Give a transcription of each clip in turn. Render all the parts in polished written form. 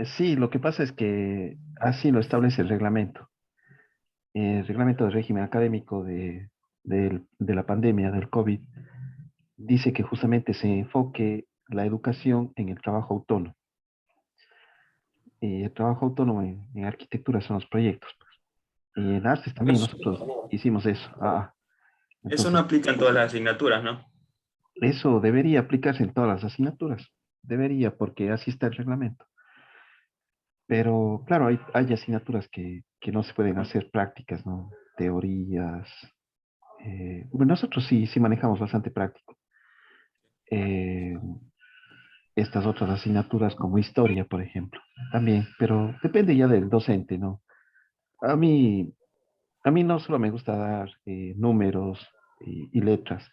Sí, lo que pasa es que así lo establece el reglamento. El reglamento del régimen académico de la pandemia del COVID dice que justamente se enfoque la educación en el trabajo autónomo. Y el trabajo autónomo en arquitectura son los proyectos, pues. Y en artes también Eso, nosotros hicimos eso. eso no Entonces, aplica en todas las asignaturas, ¿no? eso debería aplicarse en todas las asignaturas. Debería, porque así está el reglamento. Pero claro, hay asignaturas que no se pueden hacer prácticas, ¿no? Teorías. Bueno, nosotros sí manejamos bastante práctico. Eh, Estas otras asignaturas como historia, por ejemplo, también, pero depende ya del docente, ¿no? A mí, a mí no solo me gusta dar números y letras,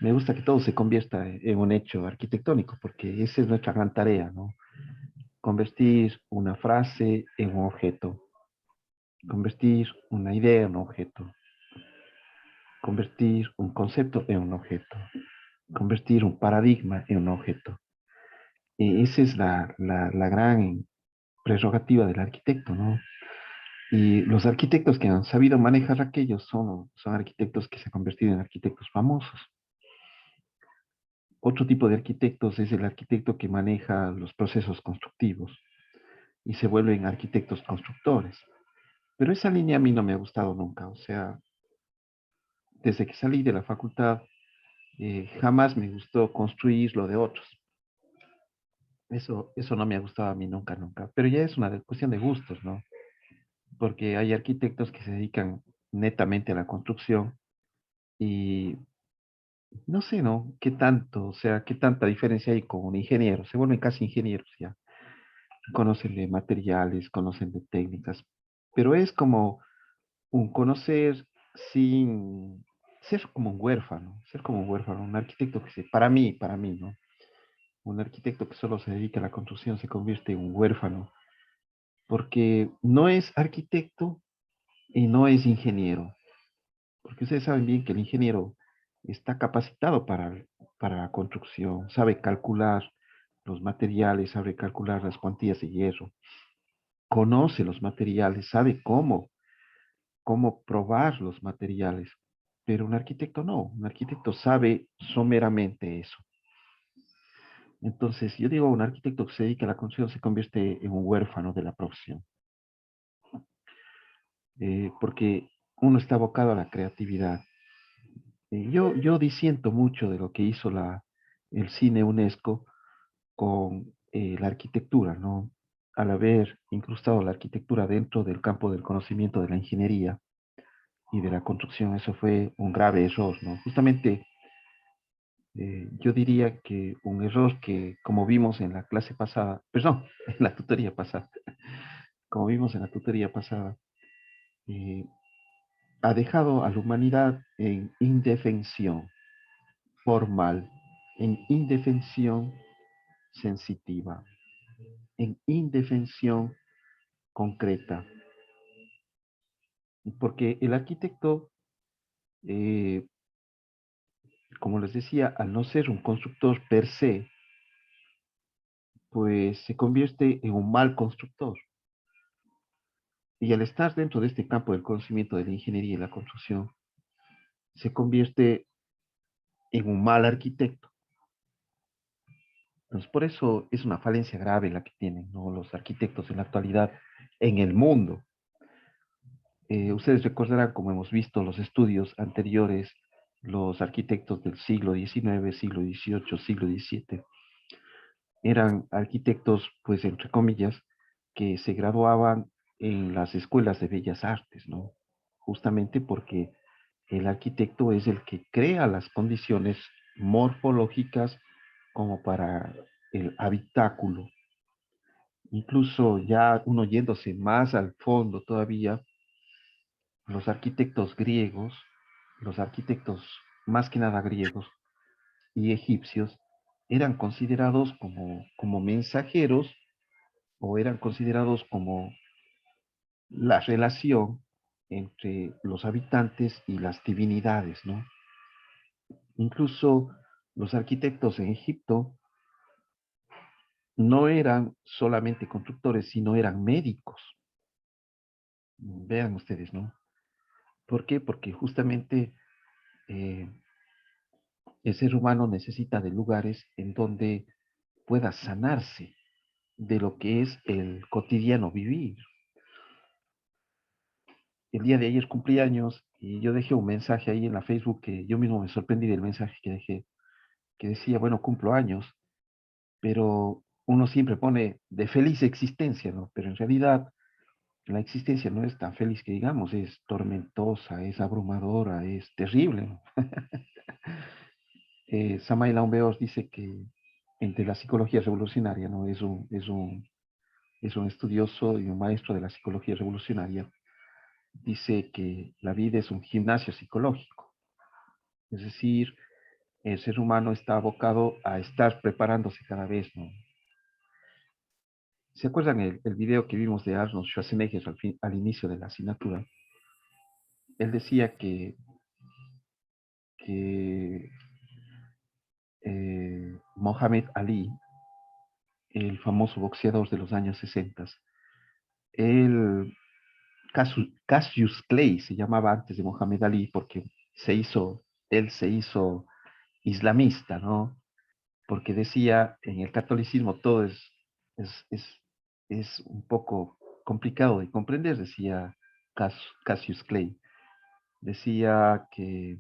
me gusta que todo se convierta en un hecho arquitectónico, porque esa es nuestra gran tarea, ¿no? Convertir una frase en un objeto, convertir una idea en un objeto, convertir un concepto en un objeto, convertir un paradigma en un objeto. Y esa es la gran prerrogativa del arquitecto, ¿no? Y los arquitectos que han sabido manejar aquello son arquitectos que se han convertido en arquitectos famosos. Otro tipo de arquitectos es el arquitecto que maneja los procesos constructivos y se vuelven arquitectos constructores. Pero esa línea a mí no me ha gustado nunca. O sea, desde que salí de la facultad, jamás me gustó construir lo de otros. Eso no me ha gustado a mí nunca, nunca. Pero ya es una cuestión de gustos, ¿no? Porque hay arquitectos que se dedican netamente a la construcción y no sé, ¿no? ¿Qué tanto, o sea, qué tanta diferencia hay con un ingeniero? Se vuelven casi ingenieros ya. Conocen de materiales, conocen de técnicas, pero es como un conocer sin ser como un huérfano, ser como un huérfano, un arquitecto que se, para mí, ¿no? Un arquitecto que solo se dedica a la construcción se convierte en un huérfano, porque no es arquitecto y no es ingeniero, porque ustedes saben bien que el ingeniero está capacitado para la construcción, sabe calcular los materiales, sabe calcular las cuantías de hierro, conoce los materiales, sabe cómo probar los materiales, pero un arquitecto no, un arquitecto sabe someramente eso. Entonces, yo digo, un arquitecto que se dedica a la construcción se convierte en un huérfano de la profesión, porque uno está abocado a la creatividad. Yo disiento mucho de lo que hizo el cine UNESCO con la arquitectura, ¿no? Al haber incrustado la arquitectura dentro del campo del conocimiento de la ingeniería y de la construcción, eso fue un grave error, ¿no? Justamente yo diría que un error que, como vimos en la clase pasada, perdón, en la tutoría pasada, como vimos en la tutoría pasada, eh, ha dejado a la humanidad en indefensión formal, en indefensión sensitiva, en indefensión concreta, porque el arquitecto, eh, como les decía, al no ser un constructor per se, pues se convierte en un mal constructor. Y al estar dentro de este campo del conocimiento de la ingeniería y la construcción, se convierte en un mal arquitecto. Entonces, por eso es una falencia grave la que tienen, ¿no?, los arquitectos en la actualidad en el mundo. Ustedes recordarán, como hemos visto los estudios anteriores, los arquitectos del siglo XIX, siglo XVIII, siglo XVII, eran arquitectos, pues, entre comillas, que se graduaban en las escuelas de bellas artes, ¿no? Justamente porque el arquitecto es el que crea las condiciones morfológicas como para el habitáculo. Incluso ya uno yéndose más al fondo todavía, los arquitectos griegos, los arquitectos más que nada griegos y egipcios, eran considerados como mensajeros o eran considerados como la relación entre los habitantes y las divinidades, ¿no? Incluso los arquitectos en Egipto no eran solamente constructores, sino eran médicos. Vean ustedes, ¿no? ¿Por qué? Porque justamente eh, el ser humano necesita de lugares en donde pueda sanarse de lo que es el cotidiano vivir. El día de ayer cumplí años y yo dejé un mensaje ahí en la Facebook que yo mismo me sorprendí del mensaje que dejé, que decía, bueno, cumplo años, pero uno siempre pone de feliz existencia, ¿no? Pero en realidad la existencia no es tan feliz que digamos, es tormentosa, es abrumadora, es terrible, ¿no? Samael Aun Weor dice que entre la psicología revolucionaria, ¿no? Es un estudioso y un maestro de la psicología revolucionaria. Dice que la vida es un gimnasio psicológico. Es decir, el ser humano está abocado a estar preparándose cada vez, ¿no? ¿Se acuerdan el video que vimos de Arnold Schwarzenegger al inicio de la asignatura? Él decía que Mohamed Ali, el famoso boxeador de los años 60, él, Cassius Clay se llamaba antes de Mohamed Ali porque él se hizo islamista, ¿no? Porque decía, en el catolicismo todo es, es, es un poco complicado de comprender, decía Cassius Clay. Decía que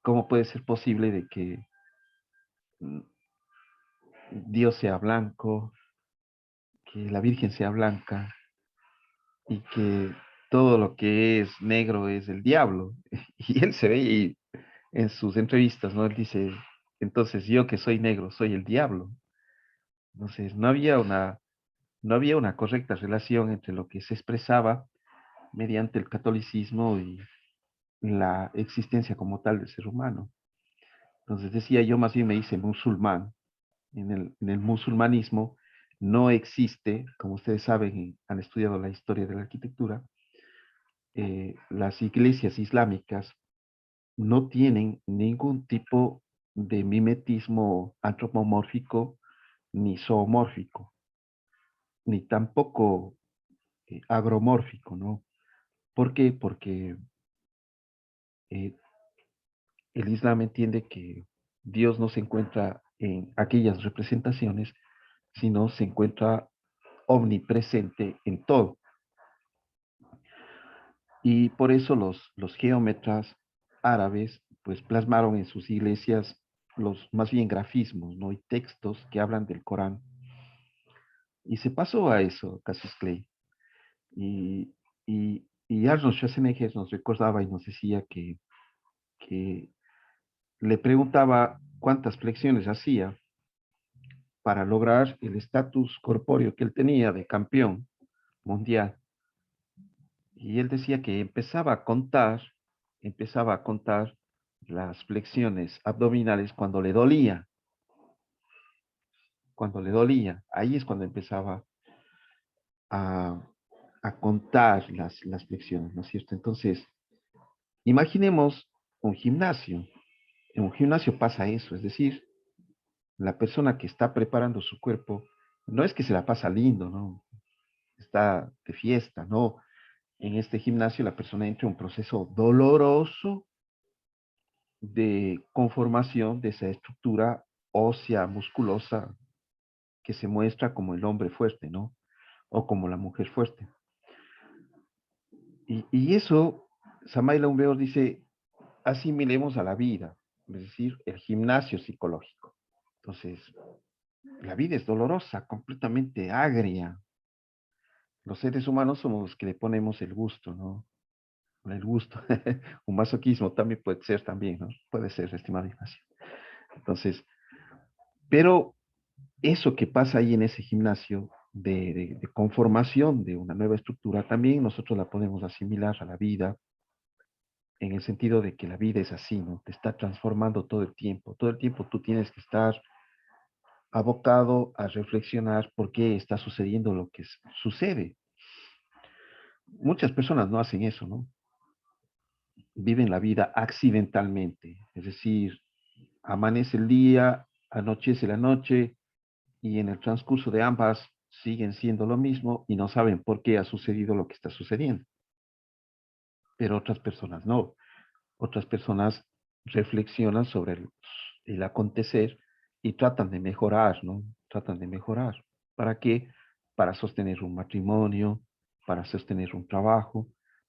cómo puede ser posible de que mm, Dios sea blanco, que la Virgen sea blanca y que todo lo que es negro es el diablo. Y él se ve en sus entrevistas, ¿no? Él dice, entonces yo que soy negro, soy el diablo. Entonces, no había una correcta relación entre lo que se expresaba mediante el catolicismo y la existencia como tal del ser humano. Entonces decía, yo más bien me hice musulmán. En el musulmanismo no existe, como ustedes saben y han estudiado la historia de la arquitectura, las iglesias islámicas no tienen ningún tipo de mimetismo antropomórfico ni zoomórfico, ni tampoco agromórfico, ¿no? ¿Por qué? Porque eh, el Islam entiende que Dios no se encuentra en aquellas representaciones, sino se encuentra omnipresente en todo. Y por eso los geómetras árabes pues plasmaron en sus iglesias los más bien grafismos, ¿no? Y textos que hablan del Corán. Y se pasó a eso, Cassius Clay. Y Arnold Schwarzenegger nos recordaba y nos decía que le preguntaba cuántas flexiones hacía para lograr el estatus corpóreo que él tenía de campeón mundial. Y él decía que empezaba a contar las flexiones abdominales cuando le dolía. Ahí es cuando empezaba a, a contar las flexiones, ¿no es cierto? Entonces, imaginemos un gimnasio. En un gimnasio pasa eso, es decir, la persona que está preparando su cuerpo no es que se la pasa lindo, ¿no? Está de fiesta, ¿no? En este gimnasio la persona entra en un proceso doloroso de conformación de esa estructura ósea, musculosa, que se muestra como el hombre fuerte, ¿no? O como la mujer fuerte. Y eso, Samael Aumbeor dice, asimilemos a la vida, es decir, el gimnasio psicológico. Entonces, la vida es dolorosa, completamente agria. Los seres humanos somos los que le ponemos el gusto, ¿no? El gusto. Un masoquismo también puede ser también, ¿no? Puede ser, estimado Ignacio. Entonces, pero eso que pasa ahí en ese gimnasio de conformación de una nueva estructura, también nosotros la podemos asimilar a la vida, en el sentido de que la vida es así, ¿no? Te está transformando todo el tiempo. Todo el tiempo tú tienes que estar abocado a reflexionar por qué está sucediendo lo que sucede. Muchas personas no hacen eso, ¿no? Viven la vida accidentalmente, es decir, amanece el día, anochece la noche y en el transcurso de ambas siguen siendo lo mismo y no saben por qué ha sucedido lo que está sucediendo. Pero otras personas no. Otras personas reflexionan sobre el acontecer y tratan de mejorar, ¿no? Tratan de mejorar. ¿Para qué? Para sostener un matrimonio, para sostener un trabajo,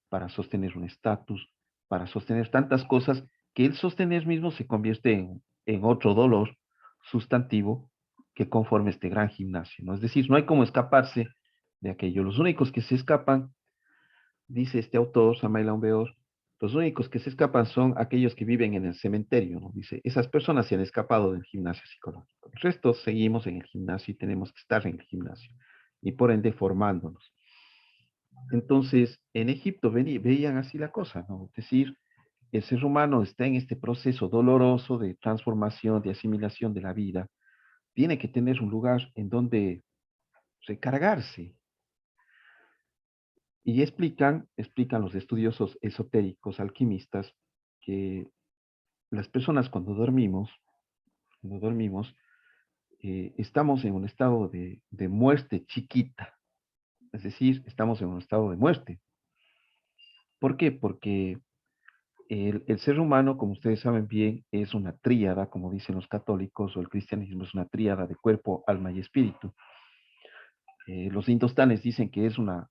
para sostener un estatus, para sostener tantas cosas que el sostener mismo se convierte en otro dolor sustantivo que conforma este gran gimnasio, ¿no? Es decir, no hay como escaparse de aquello. Los únicos que se escapan, dice este autor, Samael Aumbeor, los únicos que se escapan son aquellos que viven en el cementerio, ¿no? Dice, esas personas se han escapado del gimnasio psicológico. El resto seguimos en el gimnasio y tenemos que estar en el gimnasio y por ende formándonos. Entonces, en Egipto veían así la cosa, ¿no? Es decir, el ser humano está en este proceso doloroso de transformación, de asimilación de la vida. Tiene que tener un lugar en donde recargarse. Y explican los estudiosos esotéricos, alquimistas, que las personas cuando dormimos, estamos en un estado de muerte chiquita, es decir, estamos en un estado de muerte. ¿Por qué? Porque el ser humano, como ustedes saben bien, es una tríada, como dicen los católicos, o el cristianismo es una tríada de cuerpo, alma y espíritu. Los indostanes dicen que es una,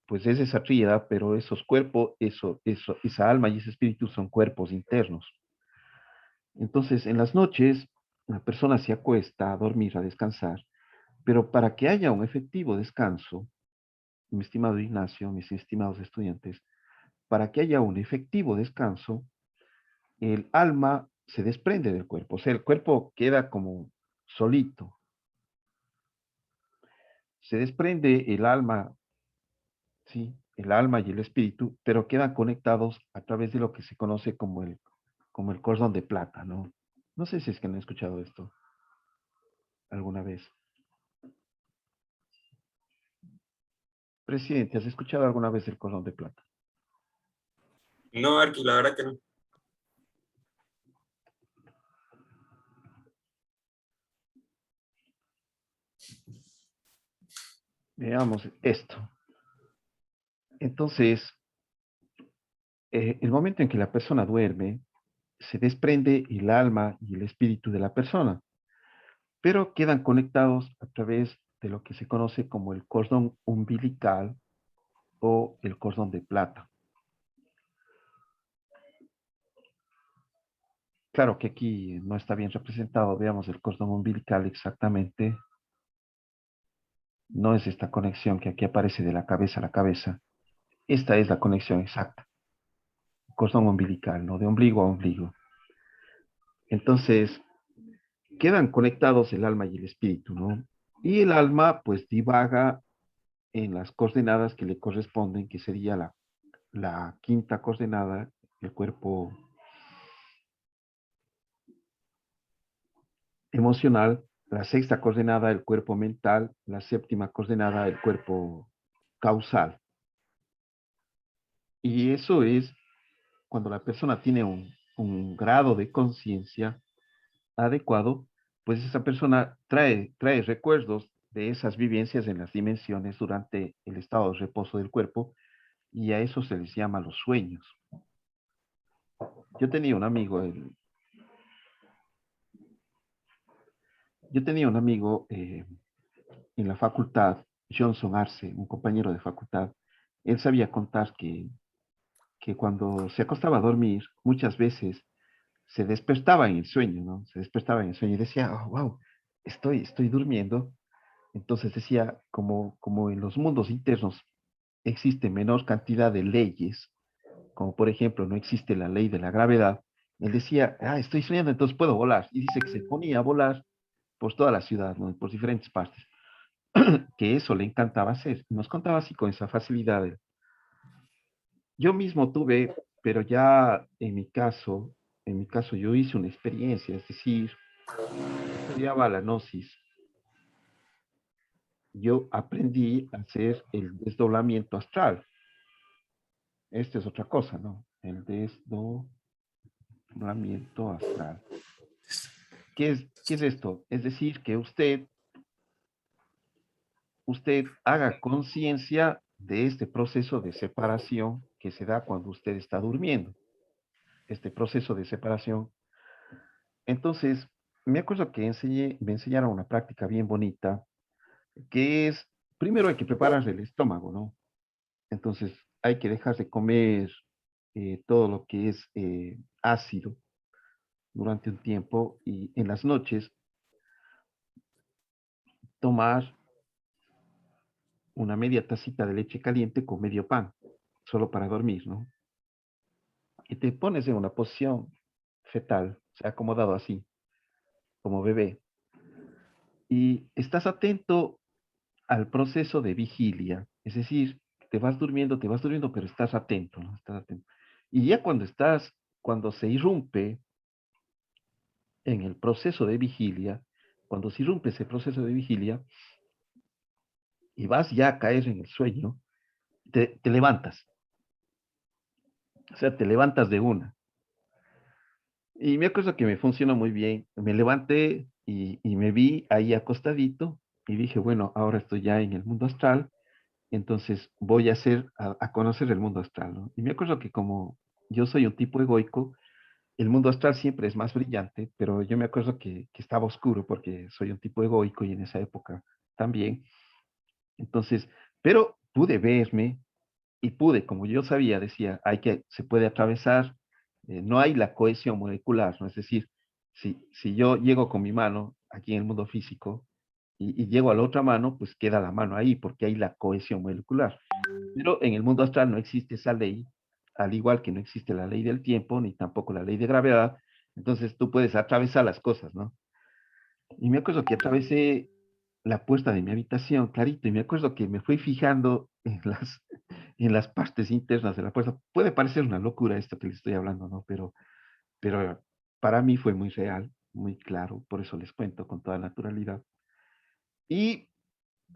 pues es esa tríada, pero esos cuerpos, esa alma y ese espíritu son cuerpos internos. Entonces, en las noches, la persona se acuesta a dormir, a descansar, pero para que haya un efectivo descanso, mi estimado Ignacio, mis estimados estudiantes, para que haya un efectivo descanso, el alma se desprende del cuerpo, o sea, el cuerpo queda como solito. Se desprende el alma, sí, el alma y el espíritu, pero quedan conectados a través de lo que se conoce como el cordón de plata, ¿no? No sé si es que han escuchado esto alguna vez. Presidente, ¿has escuchado alguna vez el cordón de plata? No, Arqui, la verdad que no. Veamos esto. Entonces, el momento en que la persona duerme, se desprende el alma y el espíritu de la persona, pero quedan conectados a través de lo que se conoce como el cordón umbilical o el cordón de plata. Claro que aquí no está bien representado, veamos el cordón umbilical exactamente. No es esta conexión que aquí aparece de la cabeza a la cabeza. Esta es la conexión exacta. Cordón umbilical, ¿no? De ombligo a ombligo. Entonces, quedan conectados el alma y el espíritu, ¿no? Y el alma, pues, divaga en las coordenadas que le corresponden, que sería la quinta coordenada, el cuerpo emocional, la sexta coordenada, el cuerpo mental, la séptima coordenada, el cuerpo causal. Y eso es cuando la persona tiene un grado de conciencia adecuado, pues esa persona trae recuerdos de esas vivencias en las dimensiones durante el estado de reposo del cuerpo y a eso se les llama los sueños. Yo tenía un amigo, yo tenía un amigo en la facultad, Johnson Arce, un compañero de facultad. Él sabía contar que cuando se acostaba a dormir, muchas veces se despertaba en el sueño, ¿no? Se despertaba en el sueño y decía, oh, wow, estoy durmiendo. Entonces decía, como en los mundos internos existe menor cantidad de leyes, como por ejemplo no existe la ley de la gravedad, él decía, ah, estoy soñando, entonces puedo volar. Y dice que se ponía a volar por toda la ciudad, ¿no? Por diferentes partes, que eso le encantaba hacer. Nos contaba así con esa facilidad. Yo mismo tuve, pero ya en mi caso yo hice una experiencia, es decir, se llama la gnosis. Yo aprendí a hacer el desdoblamiento astral. Esta es otra cosa, ¿no? El desdoblamiento astral. ¿Qué es esto? Es decir, que usted usted haga conciencia de este proceso de separación que se da cuando usted está durmiendo, este proceso de separación. Entonces, me acuerdo que me enseñaron una práctica bien bonita, que es, primero hay que preparar el estómago, ¿no? Entonces, hay que dejar de comer todo lo que es ácido durante un tiempo y en las noches tomar una media tacita de leche caliente con medio pan, solo para dormir, ¿no? Y te pones en una posición fetal, o sea, acomodado así, como bebé, y estás atento al proceso de vigilia, es decir, te vas durmiendo, pero estás atento, ¿no? Estás atento. Y ya cuando se irrumpe en el proceso de vigilia, cuando se irrumpe ese proceso de vigilia y vas ya a caer en el sueño, te levantas, o sea, te levantas de una. Y me acuerdo que me funcionó muy bien. Me levanté y me vi ahí acostadito y dije, bueno, ahora estoy ya en el mundo astral, entonces voy a conocer el mundo astral, ¿no? Y me acuerdo que como yo soy un tipo egoico, el mundo astral siempre es más brillante, pero yo me acuerdo que estaba oscuro porque soy un tipo egoico y en esa época también. Entonces, pero pude verme y pude, como yo sabía, decía, se puede atravesar, no hay la cohesión molecular, ¿no? Es decir, si yo llego con mi mano aquí en el mundo físico y llego a la otra mano, pues queda la mano ahí porque hay la cohesión molecular. Pero en el mundo astral no existe esa ley, al igual que no existe la ley del tiempo, ni tampoco la ley de gravedad, entonces tú puedes atravesar las cosas, ¿no? Y me acuerdo que atravesé la puerta de mi habitación, clarito, y me acuerdo que me fui fijando en las partes internas de la puerta. Puede parecer una locura esto que les estoy hablando, ¿no? Pero para mí fue muy real, muy claro, por eso les cuento con toda naturalidad. Y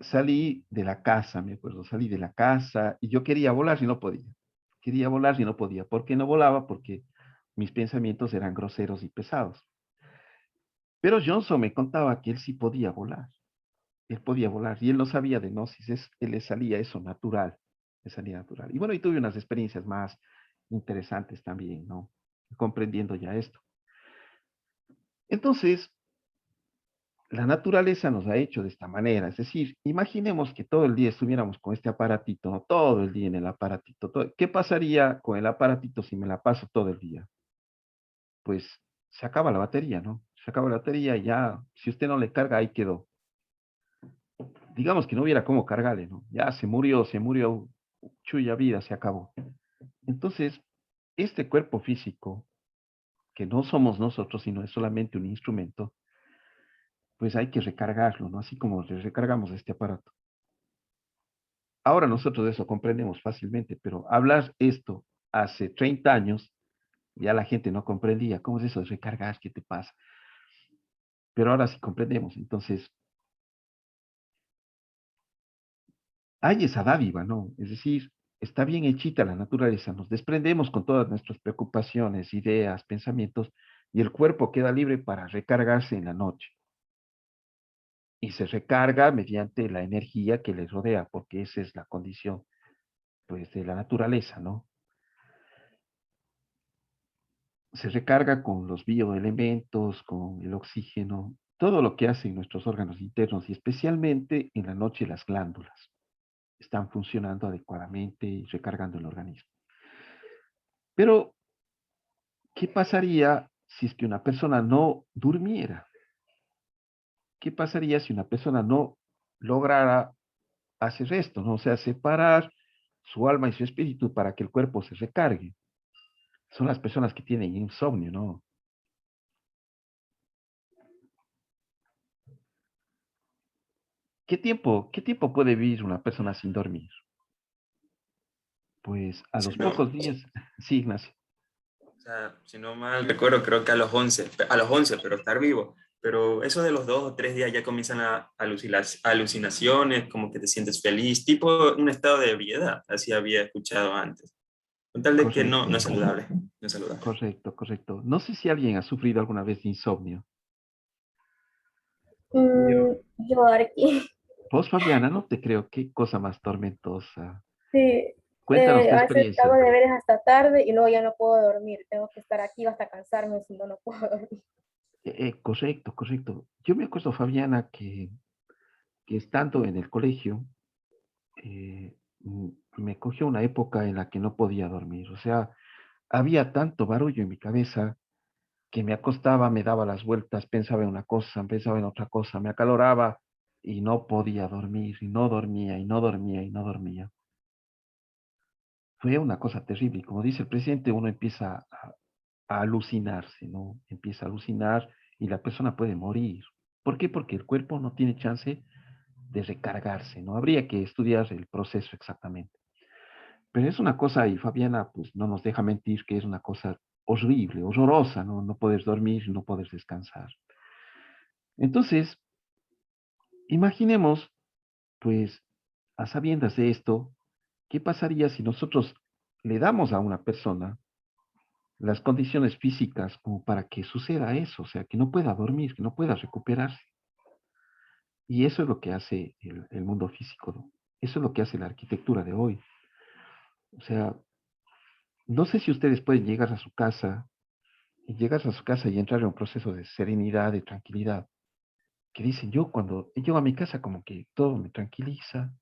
salí de la casa, me acuerdo, salí de la casa y yo quería volar y no podía. Quería volar y no podía. ¿Por qué no volaba? Porque mis pensamientos eran groseros y pesados. Pero Johnson me contaba que él sí podía volar. Él podía volar y él no sabía de gnosis, él le salía eso natural, le salía natural. Y bueno, y tuve unas experiencias más interesantes también, ¿no? Comprendiendo ya esto. Entonces, la naturaleza nos ha hecho de esta manera, es decir, imaginemos que todo el día estuviéramos con este aparatito, ¿no? Todo el día en el aparatito. ¿Qué pasaría con el aparatito si me la paso todo el día? Pues se acaba la batería, ¿no? Se acaba la batería y ya, si usted no le carga, ahí quedó. Digamos que no hubiera cómo cargarle, ¿no? Ya se murió, chuya vida, se acabó. Entonces, este cuerpo físico, que no somos nosotros, sino es solamente un instrumento, pues hay que recargarlo, ¿no? Así como le recargamos este aparato. Ahora nosotros eso comprendemos fácilmente, pero hablar esto hace 30 años, ya la gente no comprendía. ¿Cómo es eso de recargar? ¿Qué te pasa? Pero ahora sí comprendemos. Entonces, hay esa dádiva, ¿no? Es decir, está bien hechita la naturaleza, nos desprendemos con todas nuestras preocupaciones, ideas, pensamientos, y el cuerpo queda libre para recargarse en la noche. Y se recarga mediante la energía que le rodea, porque esa es la condición, pues, de la naturaleza, ¿no? Se recarga con los bioelementos, con el oxígeno, todo lo que hacen nuestros órganos internos y especialmente en la noche las glándulas están funcionando adecuadamente y recargando el organismo. Pero ¿qué pasaría si es que una persona no durmiera? ¿Qué pasaría si una persona no lograra hacer esto, ¿no? O sea, separar su alma y su espíritu para que el cuerpo se recargue. Son las personas que tienen insomnio, ¿no? ¿Qué tiempo puede vivir una persona sin dormir? Pues a Si los no, pocos días, sí, Ignacio. o sea, si no mal recuerdo, creo que a los 11, pero estar vivo. Pero eso de los 2 o 3 días ya comienzan a alucinaciones, como que te sientes feliz, tipo un estado de ebriedad, así había escuchado antes. Con tal de que no, Correcto, no es saludable, no es saludable. correcto, correcto. No sé si alguien ha sufrido alguna vez de insomnio. Yo, Yo aquí. Vos, Fabiana, no te creo, qué cosa más tormentosa. Sí, Cuéntanos tu a veces hago experiencia. deberes hasta tarde y luego ya no puedo dormir. Tengo que estar aquí hasta cansarme, si no, no puedo dormir. Correcto, correcto. Yo me acuerdo, Fabiana, que estando en el colegio, me cogió una época en la que no podía dormir. O sea, había tanto barullo en mi cabeza que me acostaba, me daba las vueltas, pensaba en una cosa, pensaba en otra cosa, me acaloraba y no podía dormir, y no dormía, y no dormía, y no dormía. Fue una cosa terrible. Y como dice el presidente, uno empieza a alucinarse, ¿no? Empieza a alucinar y la persona puede morir. ¿Por qué? Porque el cuerpo no tiene chance de recargarse, ¿no? Habría que estudiar el proceso exactamente. Pero es una cosa, y Fabiana, pues no nos deja mentir, que es una cosa horrible, horrorosa, ¿no? No puedes dormir, no puedes descansar. Entonces, imaginemos, pues, a sabiendas de esto, ¿qué pasaría si nosotros le damos a una persona las condiciones físicas como para que suceda eso? O sea, que no pueda dormir, que no pueda recuperarse. Y eso es lo que hace el mundo físico, ¿no? Eso es lo que hace la arquitectura de hoy. O sea, no sé si ustedes pueden llegar a su casa y entrar en un proceso de serenidad, de tranquilidad, que dicen, yo cuando llego a mi casa como que todo me tranquiliza,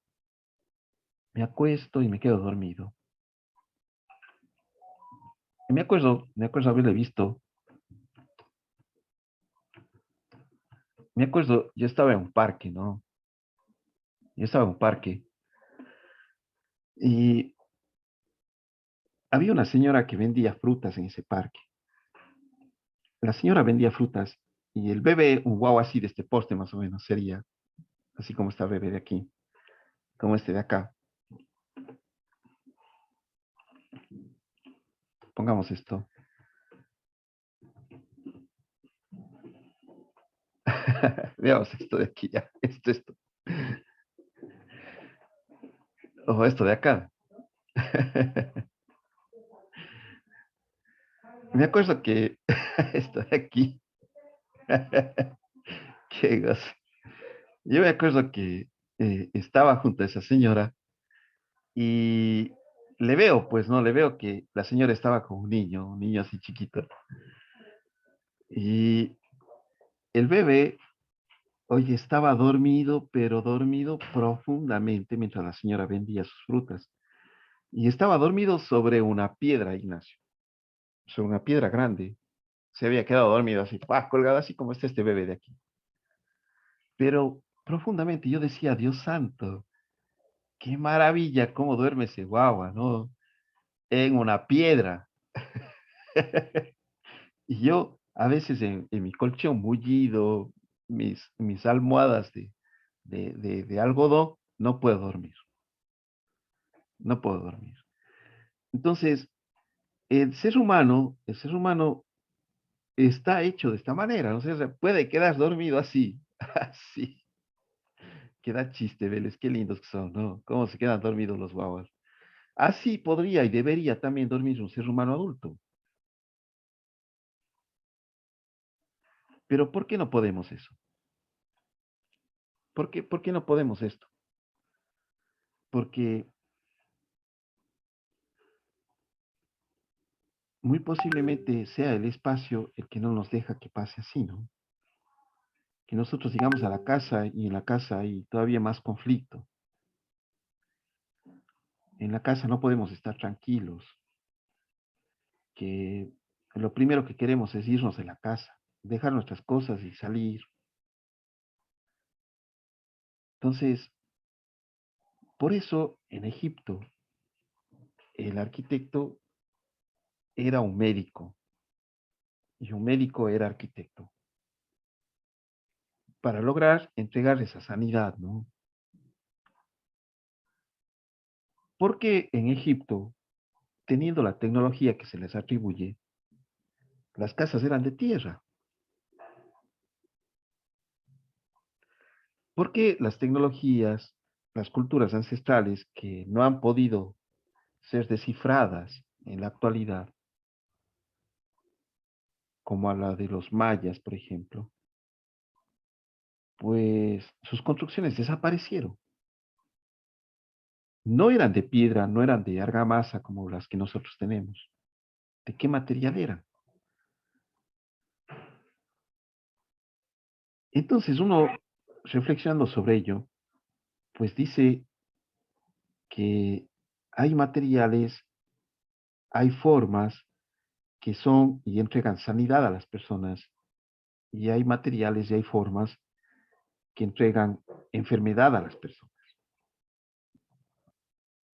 me acuesto y me quedo dormido. Y me acuerdo haberle visto, me acuerdo, yo estaba en un parque, ¿no? Yo estaba en un parque y había una señora que vendía frutas en ese parque. La señora vendía frutas y el bebé, un guau así de este poste más o menos sería, así como está el bebé de aquí, como este de acá. Pongamos esto. Veamos esto de aquí ya. Esto. O esto de acá. Me acuerdo que esto de aquí. Qué gozo. Yo me acuerdo que estaba junto a esa señora y le veo, pues no, le veo que la señora estaba con un niño así chiquito. Y el bebé, oye, estaba dormido, pero dormido profundamente mientras la señora vendía sus frutas. Y estaba dormido sobre una piedra, Ignacio, sobre una piedra grande. Se había quedado dormido así, ¡pah! Colgado así como está este bebé de aquí. Pero profundamente yo decía, Dios santo, qué maravilla cómo duerme ese guagua, ¿no? En una piedra. Y yo a veces en mi colchón mullido, mis almohadas de algodón, no puedo dormir, no puedo dormir. Entonces, el ser humano está hecho de esta manera, no sé, se puede quedar dormido así, así. Queda chiste, Vélez, qué lindos que son, ¿no? Cómo se quedan dormidos los guaguas. Así podría y debería también dormir un ser humano adulto. Pero ¿por qué no podemos eso? Por qué no podemos esto? Porque muy posiblemente sea el espacio el que no nos deja que pase así, ¿no? Que nosotros llegamos a la casa y en la casa hay todavía más conflicto. En la casa no podemos estar tranquilos, que lo primero que queremos es irnos de la casa, dejar nuestras cosas y salir. Entonces, por eso en Egipto el arquitecto era un médico y un médico era arquitecto para lograr entregar esa sanidad, ¿no? Porque en Egipto, teniendo la tecnología que se les atribuye, las casas eran de tierra. Porque las tecnologías, las culturas ancestrales que no han podido ser descifradas en la actualidad, como a la de los mayas, por ejemplo, pues sus construcciones desaparecieron. No eran de piedra, no eran de argamasa como las que nosotros tenemos. ¿De qué material eran? Entonces uno, reflexionando sobre ello, pues dice que hay materiales, hay formas que son y entregan sanidad a las personas, y hay materiales y hay formas que entregan enfermedad a las personas.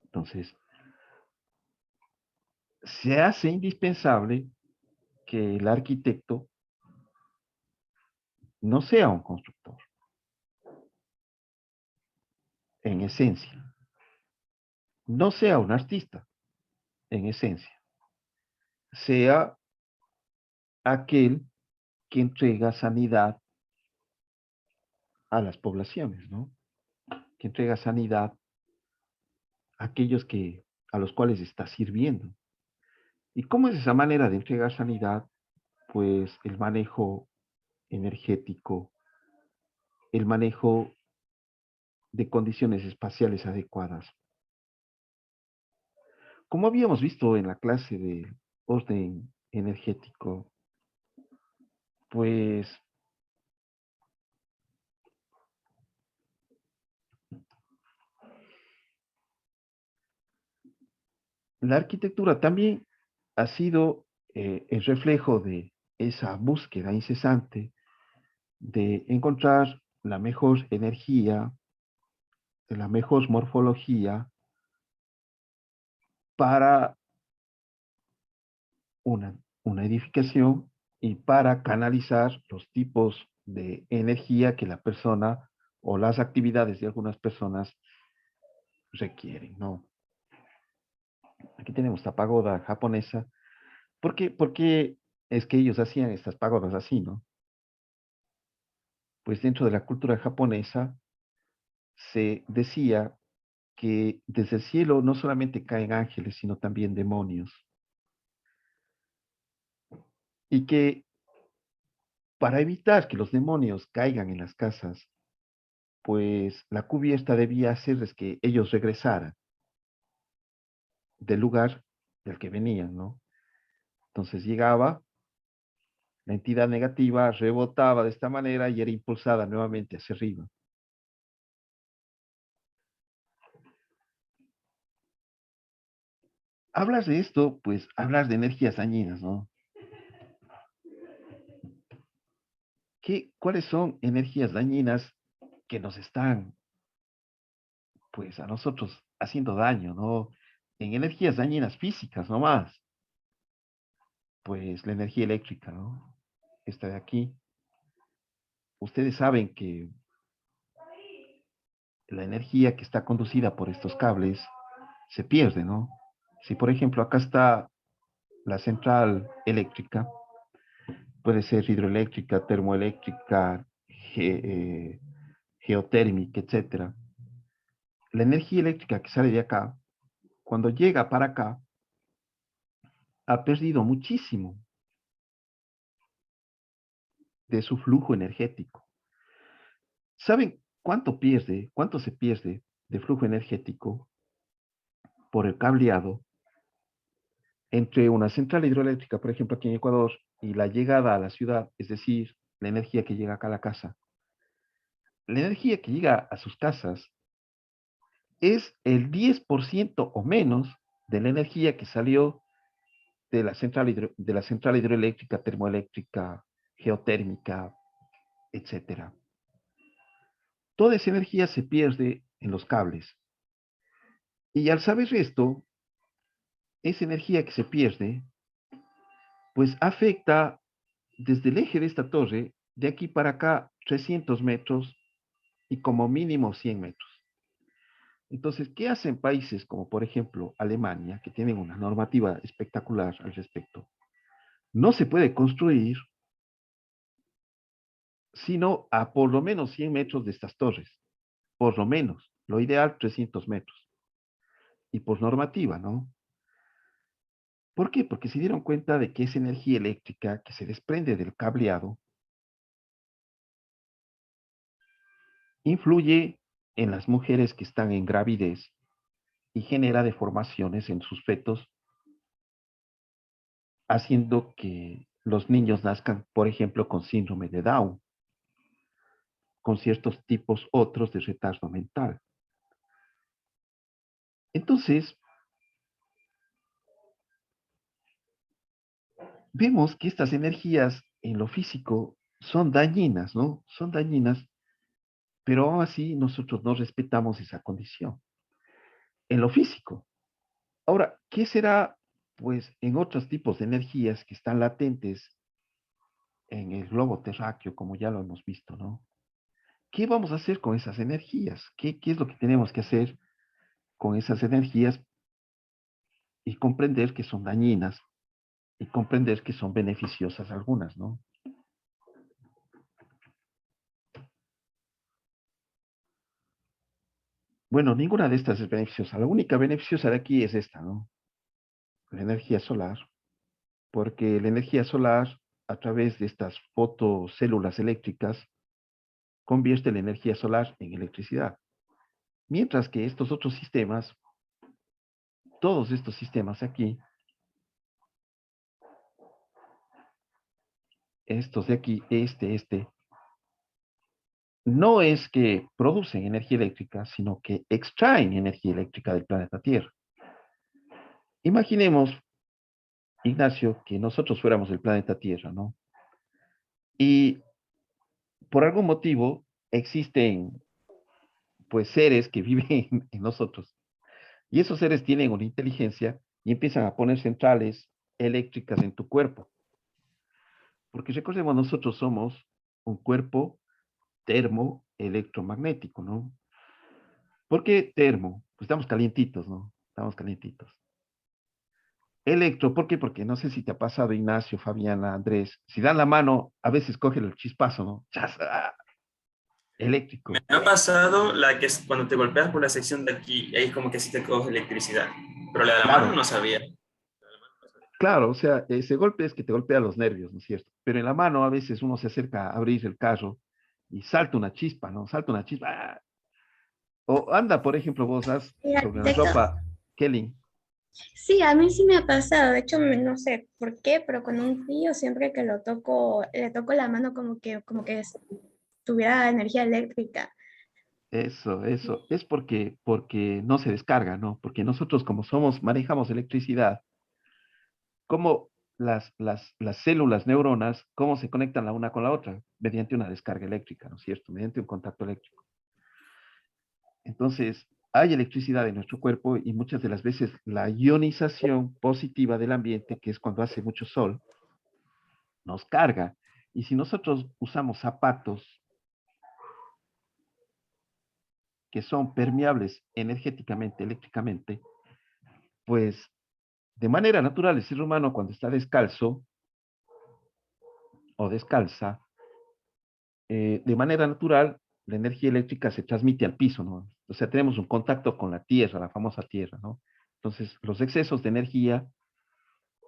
Entonces, se hace indispensable que el arquitecto no sea un constructor, en esencia, no sea un artista, en esencia, sea aquel que entrega sanidad a las poblaciones, ¿no? Que entrega sanidad a aquellos a los cuales está sirviendo. ¿Y cómo es esa manera de entregar sanidad? Pues el manejo energético, el manejo de condiciones espaciales adecuadas. Como habíamos visto en la clase de orden energético, pues la arquitectura también ha sido el reflejo de esa búsqueda incesante de encontrar la mejor energía, de la mejor morfología para una edificación y para canalizar los tipos de energía que la persona o las actividades de algunas personas requieren, ¿no? Aquí tenemos la pagoda japonesa. ¿Por qué es que ellos hacían estas pagodas así, no? Pues dentro de la cultura japonesa se decía que desde el cielo no solamente caen ángeles, sino también demonios. Y que para evitar que los demonios caigan en las casas, pues la cubierta debía hacerles que ellos regresaran del lugar del que venían, ¿no? Entonces llegaba, la entidad negativa rebotaba de esta manera y era impulsada nuevamente hacia arriba. Hablas de esto, pues hablas de energías dañinas, ¿no? ¿Cuáles son energías dañinas que nos están, pues, a nosotros haciendo daño, ¿no? En energías dañinas físicas nomás, pues la energía eléctrica, ¿no? Esta de aquí. Ustedes saben que la energía que está conducida por estos cables se pierde, ¿no? Si, por ejemplo, acá está la central eléctrica, puede ser hidroeléctrica, termoeléctrica, geotérmica, etcétera. La energía eléctrica que sale de acá, cuando llega para acá, ha perdido muchísimo de su flujo energético. ¿Saben cuánto se pierde de flujo energético por el cableado entre una central hidroeléctrica, por ejemplo, aquí en Ecuador, y la llegada a la ciudad, es decir, la energía que llega acá a la casa? La energía que llega a sus casas es el 10% o menos de la energía que salió de la central hidroeléctrica, termoeléctrica, geotérmica, etcétera. Toda esa energía se pierde en los cables. Y al saber esto, esa energía que se pierde, pues afecta desde el eje de esta torre, de aquí para acá, 300 metros y como mínimo 100 metros. Entonces, ¿qué hacen países como, por ejemplo, Alemania, que tienen una normativa espectacular al respecto? No se puede construir sino a por lo menos 100 metros de estas torres. Por lo menos. Lo ideal, 300 metros. Y por normativa, ¿no? ¿Por qué? Porque se dieron cuenta de que esa energía eléctrica que se desprende del cableado influye en las mujeres que están en gravidez y genera deformaciones en sus fetos, haciendo que los niños nazcan, por ejemplo, con síndrome de Down, con ciertos tipos otros de retardo mental. Entonces, vemos que estas energías en lo físico son dañinas, ¿no? Son dañinas, pero aún así nosotros no respetamos esa condición en lo físico. Ahora, ¿qué será, pues, en otros tipos de energías que están latentes en el globo terráqueo, como ya lo hemos visto, ¿no? ¿Qué vamos a hacer con esas energías? ¿Qué es lo que tenemos que hacer con esas energías y comprender que son dañinas y comprender que son beneficiosas algunas, ¿no? Bueno, ninguna de estas es beneficiosa. La única beneficiosa de aquí es esta, ¿no? La energía solar, porque la energía solar, a través de estas fotocélulas eléctricas, convierte la energía solar en electricidad. Mientras que estos otros sistemas, todos estos sistemas aquí, estos de aquí, no es que producen energía eléctrica, sino que extraen energía eléctrica del planeta Tierra. Imaginemos, Ignacio, que nosotros fuéramos el planeta Tierra, ¿no? Y por algún motivo existen, pues, seres que viven en nosotros. Y esos seres tienen una inteligencia y empiezan a poner centrales eléctricas en tu cuerpo. Porque recordemos, nosotros somos un cuerpo termoelectromagnético, ¿no? ¿Por qué termo? Pues estamos calientitos, ¿no? Estamos calientitos. Electro, ¿por qué? Porque no sé si te ha pasado, Ignacio, Fabiana, Andrés, si dan la mano, a veces cogen el chispazo, ¿no? ¡Chas! ¡Ah! Me Eléctrico. ha pasado la que es cuando te golpeas por la sección de aquí, ahí como que sí te coge electricidad. Pero la de la mano Claro, no sabía. claro, o sea, ese golpe es que te golpea los nervios, ¿no es cierto? Pero en la mano a veces uno se acerca a abrir el carro y salta una chispa, ¿no? Salta una chispa. ¡Ah! O anda, por ejemplo, vos has Sí, sobre la arquitecto. ropa, Kelly. Sí, a mí sí me ha pasado. De hecho, no sé por qué, pero con un tío siempre que lo toco, le toco la mano como que tuviera energía eléctrica. Eso. Es porque no se descarga, ¿no? Porque nosotros como somos, manejamos electricidad, cómo las células neuronas, cómo se conectan la una con la otra, mediante una descarga eléctrica, ¿no es cierto? Mediante un contacto eléctrico. Entonces, hay electricidad en nuestro cuerpo y muchas de las veces la ionización positiva del ambiente, que es cuando hace mucho sol, nos carga. Y si nosotros usamos zapatos que son permeables energéticamente, eléctricamente, pues de manera natural el ser humano cuando está descalzo o descalza, de manera natural la energía eléctrica se transmite al piso, ¿no? O sea, tenemos un contacto con la tierra, la famosa tierra, ¿no? Entonces, los excesos de energía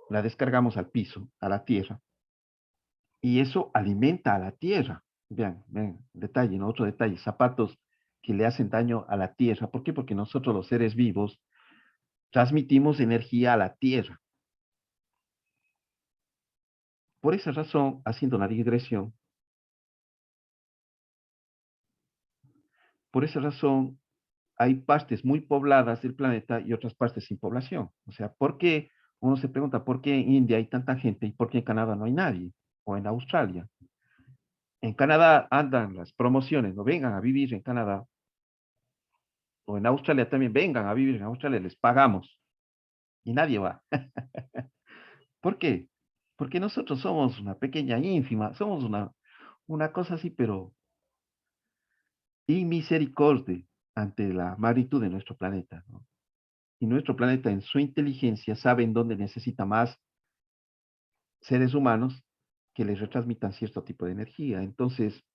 la descargamos al piso, a la tierra, y eso alimenta a la tierra. Vean, detalle, ¿no? Otro detalle, zapatos que le hacen daño a la tierra. ¿Por qué? Porque nosotros los seres vivos transmitimos energía a la tierra. Por esa razón, haciendo la digresión, por esa razón hay partes muy pobladas del planeta y otras partes sin población. O sea, ¿por qué? Uno se pregunta, ¿por qué en India hay tanta gente y por qué en Canadá no hay nadie? O en Australia. En Canadá andan las promociones, no vengan a vivir en Canadá. O en Australia también, vengan a vivir en Australia, les pagamos. Y nadie va. ¿Por qué? Porque nosotros somos una pequeña ínfima, somos una cosa así, pero inmisericordia ante la magnitud de nuestro planeta, ¿no? Y nuestro planeta en su inteligencia sabe en dónde necesita más seres humanos que les retransmitan cierto tipo de energía. Entonces,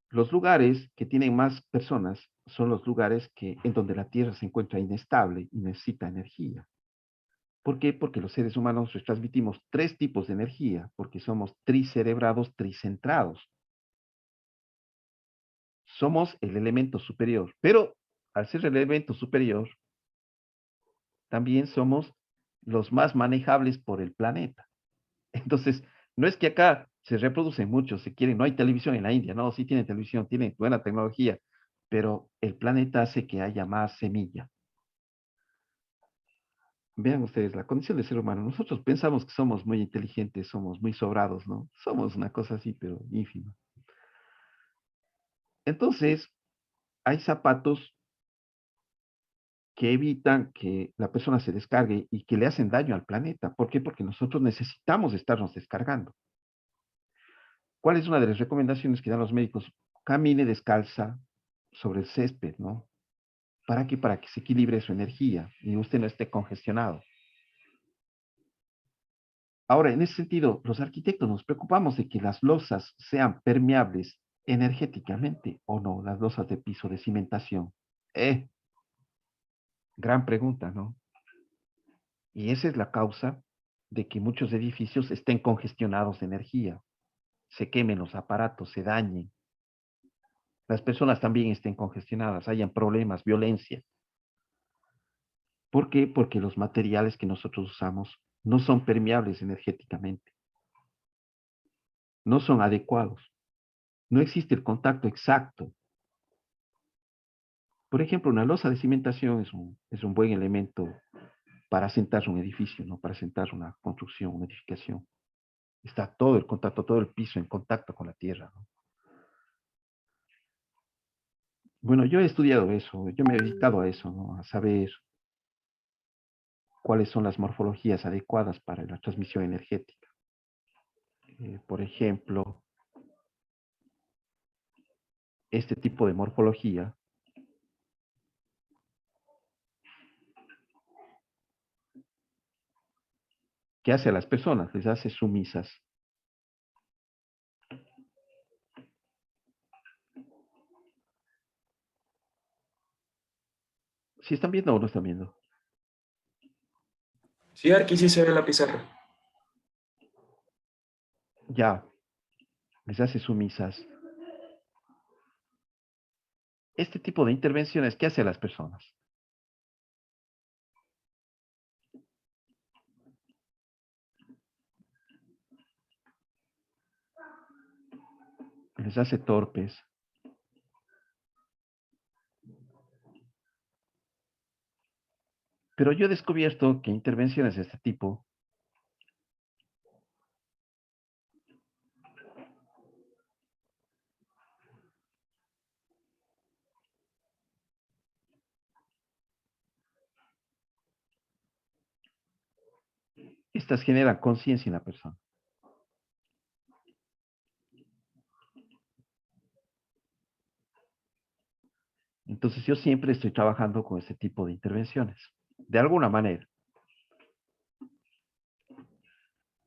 los lugares que tienen más personas son los lugares en donde la Tierra se encuentra inestable y necesita energía. ¿Por qué? Porque los seres humanos retransmitimos tres tipos de energía, porque somos tricerebrados, tricentrados. somos el elemento superior, pero al ser el elemento superior, también somos los más manejables por el planeta. Entonces, no es que acá se reproducen muchos, se quieren, no hay televisión en la India, no, sí tienen televisión, tienen buena tecnología, pero el planeta hace que haya más semilla. Vean ustedes, la condición del ser humano, nosotros pensamos que somos muy inteligentes, somos muy sobrados, ¿no? Somos una cosa así, pero ínfima. Entonces, hay zapatos que evitan que la persona se descargue y que le hacen daño al planeta. ¿Por qué? Porque nosotros necesitamos estarnos descargando. ¿Cuál es una de las recomendaciones que dan los médicos? Camine descalza sobre el césped, ¿no? ¿Para qué? Para que se equilibre su energía y usted no esté congestionado. Ahora, en ese sentido, los arquitectos nos preocupamos de que las losas sean permeables energéticamente o no, las losas de piso de cimentación. Gran pregunta, ¿no? Y esa es la causa de que muchos edificios estén congestionados de energía, se quemen los aparatos, se dañen, las personas también estén congestionadas, hayan problemas, violencia. ¿Por qué? Porque los materiales que nosotros usamos no son permeables energéticamente, no son adecuados, no existe el contacto exacto. Por ejemplo, una losa de cimentación es un buen elemento para asentar un edificio, ¿no? Para asentar una construcción, una edificación. Está todo el contacto, todo el piso en contacto con la tierra, ¿no? Bueno, yo he estudiado eso, yo me he dedicado a eso, ¿no? A saber cuáles son las morfologías adecuadas para la transmisión energética. Por ejemplo, este tipo de morfología que hace a las personas, les hace sumisas. ¿Sí están viendo o no están viendo? Sí, aquí sí se ve la pizarra. Ya, les hace sumisas. Este tipo de intervenciones, ¿qué hace a las personas? Les hace torpes. Pero yo he descubierto que intervenciones de este tipo estas generan conciencia en la persona. Entonces yo siempre estoy trabajando con este tipo de intervenciones, de alguna manera.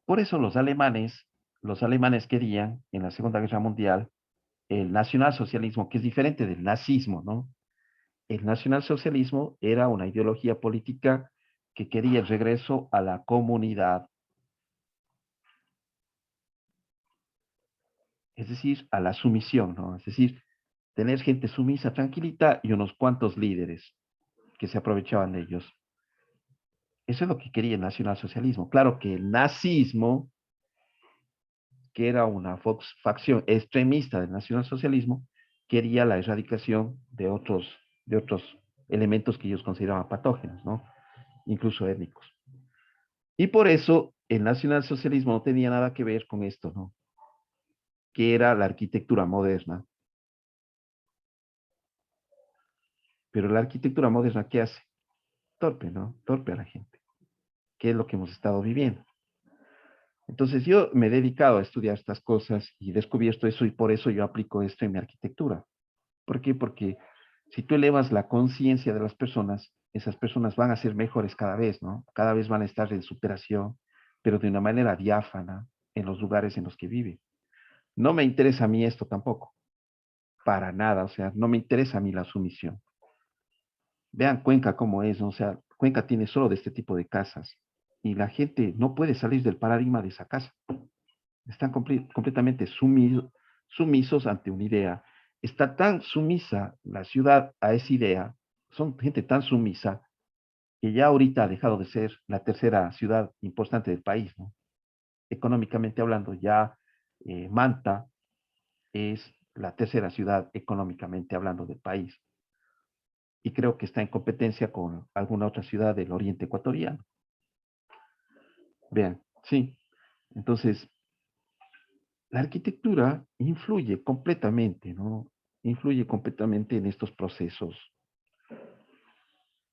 Por eso los alemanes querían en la Segunda Guerra Mundial el nacionalsocialismo, que es diferente del nazismo, ¿no? El nacionalsocialismo era una ideología política que quería el regreso a la comunidad, es decir, a la sumisión, ¿no? Es decir, tener gente sumisa, tranquilita y unos cuantos líderes que se aprovechaban de ellos. Eso es lo que quería el nacionalsocialismo. Claro que el nazismo, que era una facción extremista del nacionalsocialismo, quería la erradicación de otros elementos que ellos consideraban patógenos, ¿no? Incluso étnicos. Y por eso el nacionalsocialismo no tenía nada que ver con esto, ¿no? Que era la arquitectura moderna. Pero la arquitectura moderna, ¿qué hace? Torpe, ¿no? Torpe a la gente. ¿Qué es lo que hemos estado viviendo? Entonces yo me he dedicado a estudiar estas cosas y he descubierto eso y por eso yo aplico esto en mi arquitectura. ¿Por qué? Porque si tú elevas la conciencia de las personas, esas personas van a ser mejores cada vez, ¿no? Cada vez van a estar en superación, pero de una manera diáfana en los lugares en los que viven. No me interesa a mí esto tampoco, para nada, o sea, no me interesa a mí la sumisión. Vean Cuenca cómo es, ¿no? O sea, Cuenca tiene solo de este tipo de casas y la gente no puede salir del paradigma de esa casa. Están completamente sumisos ante una idea está tan sumisa la ciudad a esa idea, son gente tan sumisa que ya ahorita ha dejado de ser la tercera ciudad importante del país, ¿no? Económicamente hablando, ya Manta es la tercera ciudad económicamente hablando del país. Y creo que está en competencia con alguna otra ciudad del oriente ecuatoriano. Vean, sí. Entonces, la arquitectura influye completamente, ¿no? Influye completamente en estos procesos.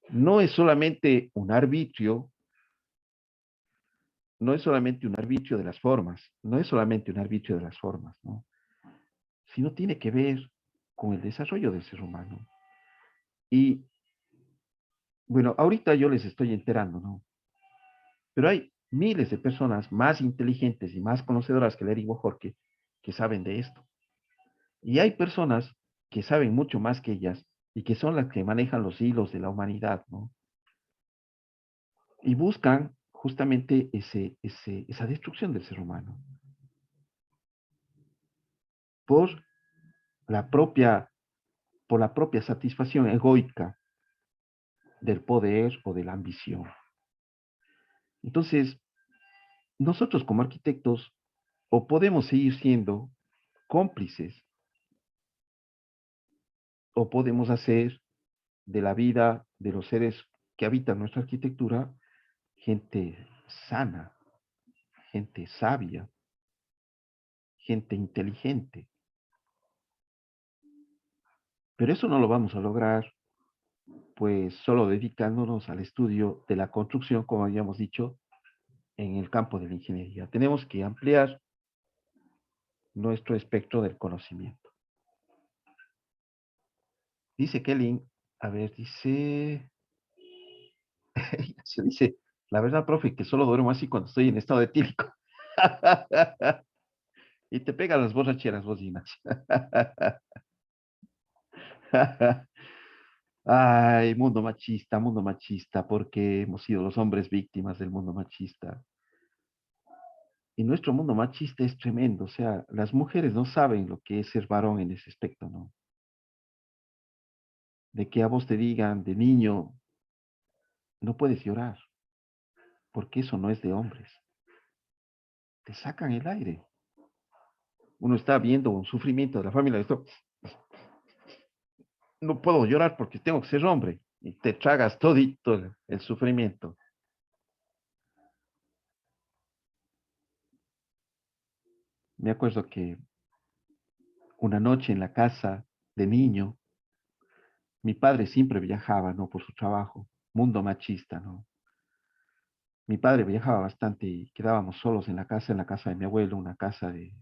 No es solamente un arbitrio, no es solamente un arbitrio de las formas, no es solamente un arbitrio de las formas, ¿no? Sino tiene que ver con el desarrollo del ser humano. Y bueno, ahorita yo les estoy enterando, ¿no? Pero hay miles de personas más inteligentes y más conocedoras que Lerigo Jorge que saben de esto. Y hay personas que saben mucho más que ellas y que son las que manejan los hilos de la humanidad, ¿no? Y buscan justamente esa destrucción del ser humano por la propia, por la propia satisfacción egoica del poder o de la ambición. Entonces, nosotros como arquitectos o podemos seguir siendo cómplices o podemos hacer de la vida de los seres que habitan nuestra arquitectura gente sana, gente sabia, gente inteligente. Pero eso no lo vamos a lograr pues solo dedicándonos al estudio de la construcción, como habíamos dicho, en el campo de la ingeniería. Tenemos que ampliar nuestro espectro del conocimiento. Dice Kelly, a ver, dice, la verdad, profe, que solo duermo así cuando estoy en estado etílico. Y te pegan las borracheras, vos, Ignacio. Ay, mundo machista, porque hemos sido los hombres víctimas del mundo machista. Y nuestro mundo machista es tremendo, o sea, las mujeres no saben lo que es ser varón en ese aspecto, ¿no? De que a vos te digan de niño, no puedes llorar, porque eso no es de hombres. Te sacan el aire. Uno está viendo un sufrimiento de la familia, esto, no puedo llorar porque tengo que ser hombre, y te tragas todito el sufrimiento. Me acuerdo que una noche en la casa de niño, mi padre siempre viajaba, ¿no? Por su trabajo, mundo machista, ¿no? Mi padre viajaba bastante y quedábamos solos en la casa de mi abuelo, una casa de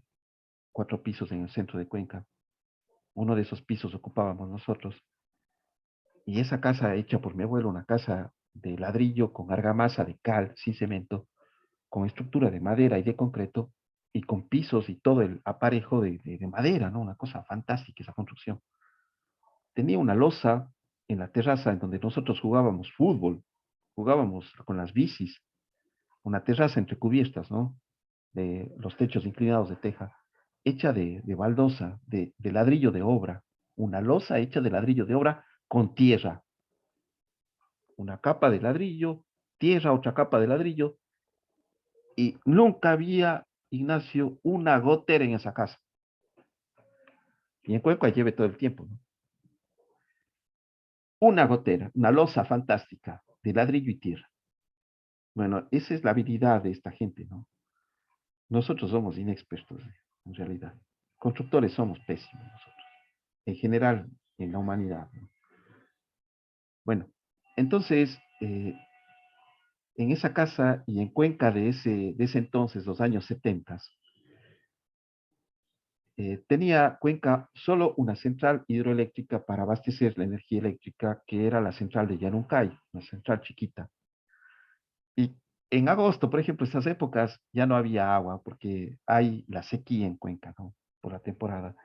4 pisos en el centro de Cuenca. Uno de esos pisos ocupábamos nosotros. Y esa casa hecha por mi abuelo, una casa de ladrillo con argamasa de cal, sin cemento, con estructura de madera y de concreto, y con pisos y todo el aparejo de madera, ¿no? Una cosa fantástica esa construcción. Tenía una losa en la terraza en donde nosotros jugábamos fútbol, jugábamos con las bicis, una terraza entre cubiertas, ¿no? De los techos inclinados de teja, hecha de baldosa, de ladrillo de obra, una losa hecha de ladrillo de obra con tierra, una capa de ladrillo, tierra, otra capa de ladrillo, y nunca había, Ignacio, una gotera en esa casa. Y en Cuenca lleve todo el tiempo, ¿no? Una gotera, una losa fantástica de ladrillo y tierra. Bueno, esa es la habilidad de esta gente, ¿no? Nosotros somos inexpertos, en realidad. Constructores somos pésimos nosotros, en general, en la humanidad, ¿no? Bueno, entonces, en esa casa y en Cuenca de ese entonces, los años 70, tenía Cuenca solo una central hidroeléctrica para abastecer la energía eléctrica, que era la central de Yanuncay, una central chiquita. Y en agosto, por ejemplo, estas épocas ya no había agua porque hay la sequía en Cuenca, ¿no? Por la temporada.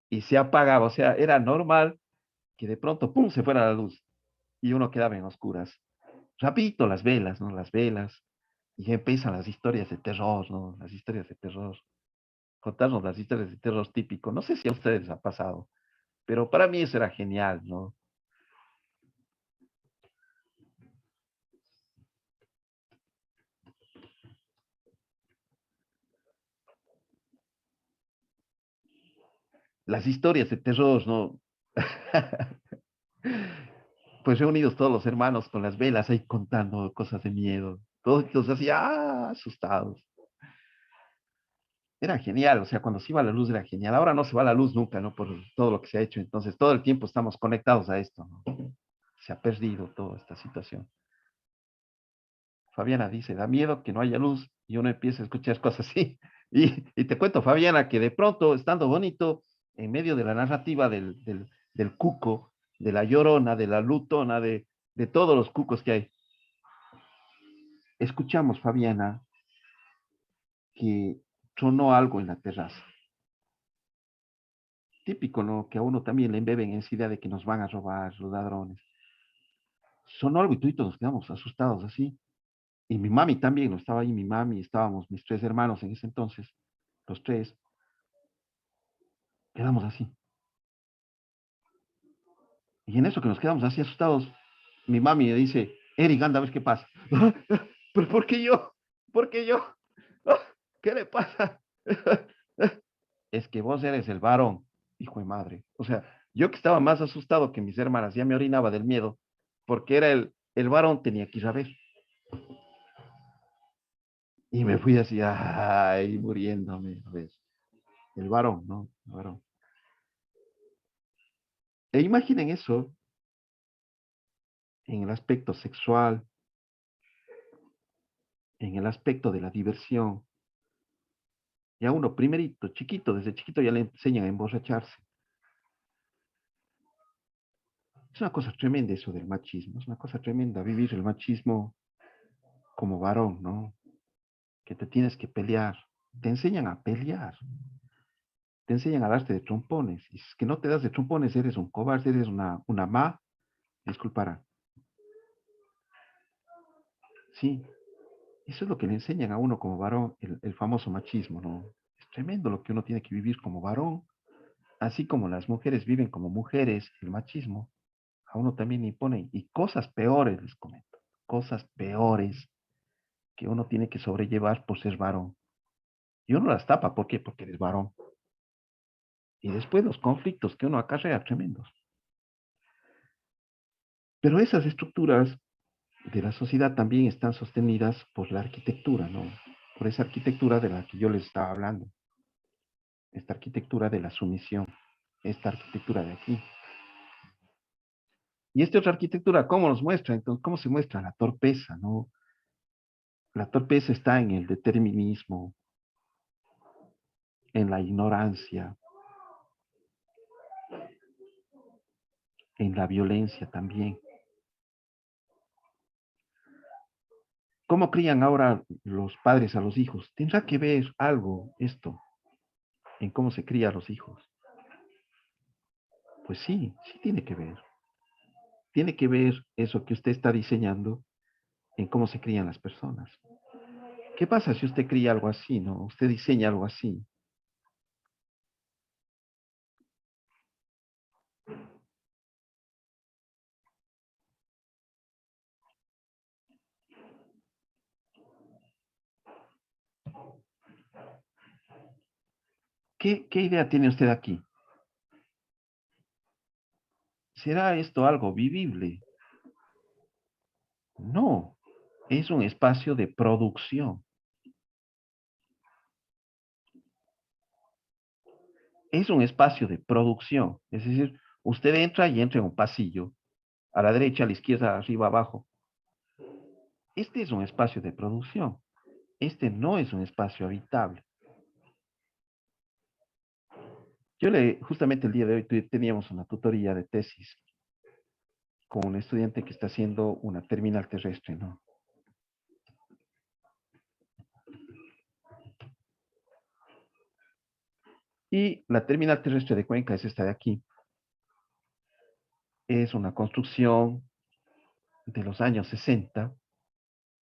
Y se apagaba, o sea, era normal que de pronto, ¡pum!, se fuera la luz y uno quedaba en oscuras. Rapidito las velas, ¿no? Las velas. Y empiezan las historias de terror, ¿no? Las historias de terror. Contarnos las historias de terror típico. No sé si a ustedes les ha pasado. Pero para mí eso era genial, ¿no? Las historias de terror, ¿no? Pues reunidos todos los hermanos con las velas ahí contando cosas de miedo. Todos así, asustados. Era genial, o sea, cuando se iba la luz era genial. Ahora no se va la luz nunca, ¿no? Por todo lo que se ha hecho. Entonces, todo el tiempo estamos conectados a esto, ¿no? Se ha perdido toda esta situación. Fabiana dice, da miedo que no haya luz y uno empieza a escuchar cosas así. Y te cuento, Fabiana, que de pronto, estando bonito, en medio de la narrativa del cuco, de la llorona, de la lutona, de todos los cucos que hay, escuchamos, Fabiana, que sonó algo en la terraza. Típico, ¿no? Que a uno también le embeben esa idea de que nos van a robar los ladrones. Sonó algo y todos nos quedamos asustados así. Y mi mami también, no estaba ahí mi mami, estábamos mis tres hermanos en ese entonces, los tres, quedamos así. Y en eso que nos quedamos así asustados, mi mami me dice, Eric, anda a ver qué pasa. ¿Pero por qué yo? ¿Por qué yo? ¿Qué le pasa? Es que vos eres el varón, hijo de madre. O sea, yo que estaba más asustado que mis hermanas, ya me orinaba del miedo, porque era el varón, tenía que ir a ver. Y me fui así, ay, muriéndome, a ver. El varón, ¿no? El varón. E imaginen eso en el aspecto sexual, en el aspecto de la diversión. Y a uno, primerito, chiquito, desde chiquito ya le enseñan a emborracharse. Es una cosa tremenda eso del machismo, es una cosa tremenda vivir el machismo como varón, ¿no? Que te tienes que pelear. Te enseñan a pelear, te enseñan a darte de trompones. Y si es que no te das de trompones, eres un cobarde, eres una ma, disculpará. Sí, eso es lo que le enseñan a uno como varón, el famoso machismo, ¿no? Es tremendo lo que uno tiene que vivir como varón, así como las mujeres viven como mujeres, el machismo, a uno también impone, y cosas peores, les comento, cosas peores que uno tiene que sobrellevar por ser varón. Y uno las tapa, ¿por qué? Porque eres varón. Y después los conflictos que uno acarrea, tremendos. Pero esas estructuras de la sociedad también están sostenidas por la arquitectura, ¿no? Por esa arquitectura de la que yo les estaba hablando. Esta arquitectura de la sumisión, esta arquitectura de aquí. Y esta otra arquitectura, ¿cómo nos muestra? Entonces, ¿cómo se muestra? La torpeza, ¿no? La torpeza está en el determinismo, en la ignorancia, en la violencia también. ¿Cómo crían ahora los padres a los hijos? Tendrá que ver algo esto en cómo se cría a los hijos. Pues sí, sí tiene que ver. Tiene que ver eso que usted está diseñando en cómo se crían las personas. ¿Qué pasa si usted cría algo así, no? Usted diseña algo así. ¿Qué idea tiene usted aquí? ¿Será esto algo vivible? No, es un espacio de producción. Es un espacio de producción. Es decir, usted entra y entra en un pasillo, a la derecha, a la izquierda, arriba, abajo. Este es un espacio de producción. Este no es un espacio habitable. Justamente el día de hoy teníamos una tutoría de tesis con un estudiante que está haciendo una terminal terrestre, ¿no? Y la terminal terrestre de Cuenca es esta de aquí. Es una construcción de los años 60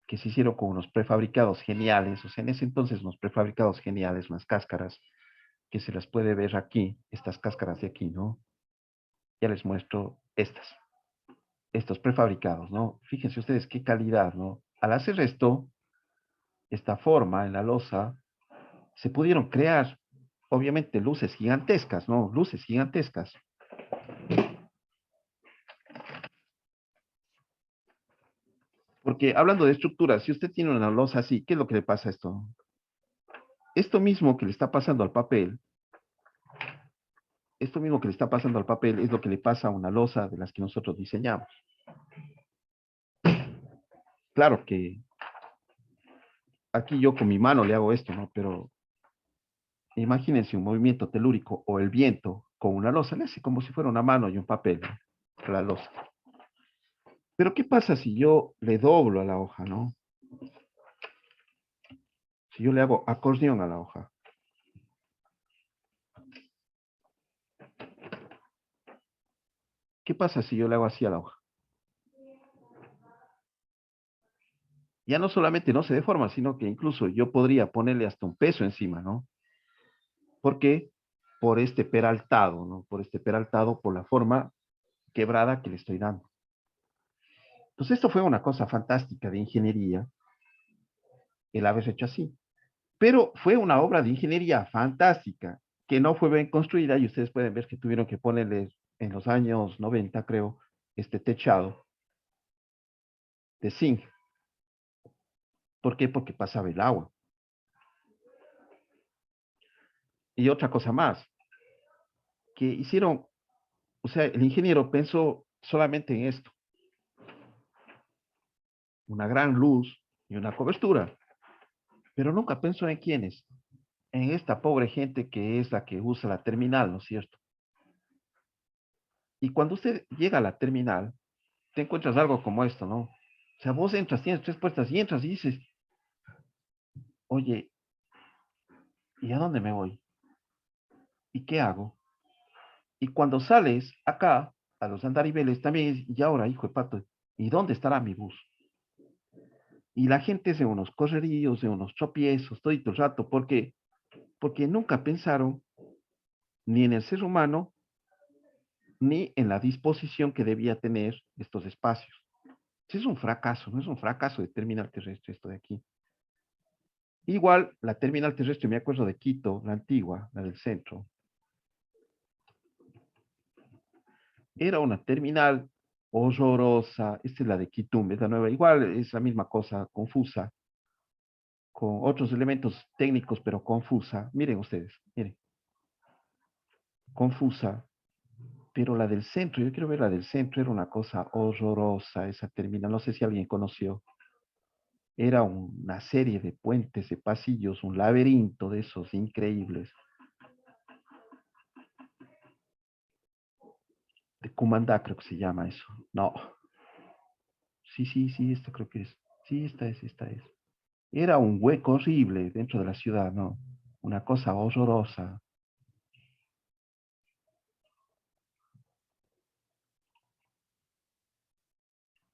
que se hicieron con unos prefabricados geniales, o sea, en ese entonces unos prefabricados geniales, unas cáscaras que se las puede ver aquí, estas cáscaras de aquí, ¿no? Ya les muestro estos prefabricados, ¿no? Fíjense ustedes qué calidad, ¿no? Al hacer esto, esta forma en la losa, se pudieron crear, obviamente, luces gigantescas, ¿no? Luces gigantescas. Porque hablando de estructuras, si usted tiene una losa así, ¿qué es lo que le pasa a esto? Esto mismo que le está pasando al papel, esto mismo que le está pasando al papel es lo que le pasa a una losa de las que nosotros diseñamos. Claro que aquí yo con mi mano le hago esto, ¿no? Pero imagínense un movimiento telúrico o el viento con una losa, le hace como si fuera una mano y un papel, ¿no? A la losa. Pero ¿qué pasa si yo le doblo a la hoja, ¿no? Si yo le hago acordeón a la hoja. ¿Qué pasa si yo le hago así a la hoja? Ya no solamente no se deforma, sino que incluso yo podría ponerle hasta un peso encima, ¿no? ¿Por qué? Por este peraltado, ¿no? Por este peraltado, por la forma quebrada que le estoy dando. Entonces, esto fue una cosa fantástica de ingeniería, el haber hecho así. Pero fue una obra de ingeniería fantástica, que no fue bien construida, y ustedes pueden ver que tuvieron que ponerle en los años 90, creo, este techado de zinc. ¿Por qué? Porque pasaba el agua. Y otra cosa más, que hicieron, o sea, el ingeniero pensó solamente en esto, una gran luz y una cobertura, pero nunca pensó en quiénes, en esta pobre gente que es la que usa la terminal, ¿no es cierto? Y cuando usted llega a la terminal, te encuentras algo como esto, ¿no? O sea, vos entras, tienes tres puertas y entras y dices, oye, ¿y a dónde me voy? ¿Y qué hago? Y cuando sales acá, a los andariveles, también es, y ahora, hijo de pato, ¿y dónde estará mi bus? Y la gente hace unos correríos, de unos tropiezos, todo el rato, porque nunca pensaron ni en el ser humano, ni en la disposición que debía tener estos espacios. Es un fracaso, no es un fracaso de terminal terrestre esto de aquí. Igual, la terminal terrestre, me acuerdo de Quito, la antigua, la del centro, era una terminal horrorosa. Esta es la de Quito, es la nueva. Igual es la misma cosa, confusa, con otros elementos técnicos, pero confusa. Miren ustedes, miren, confusa. Pero la del centro, yo quiero ver la del centro, era una cosa horrorosa esa terminal. No sé si alguien conoció. Era una serie de puentes, de pasillos, un laberinto de esos increíbles. De Cumandá creo que se llama eso. No. Sí, sí, sí, esto creo que es. Sí, esta es, esta es. Era un hueco horrible dentro de la ciudad, ¿no? Una cosa horrorosa.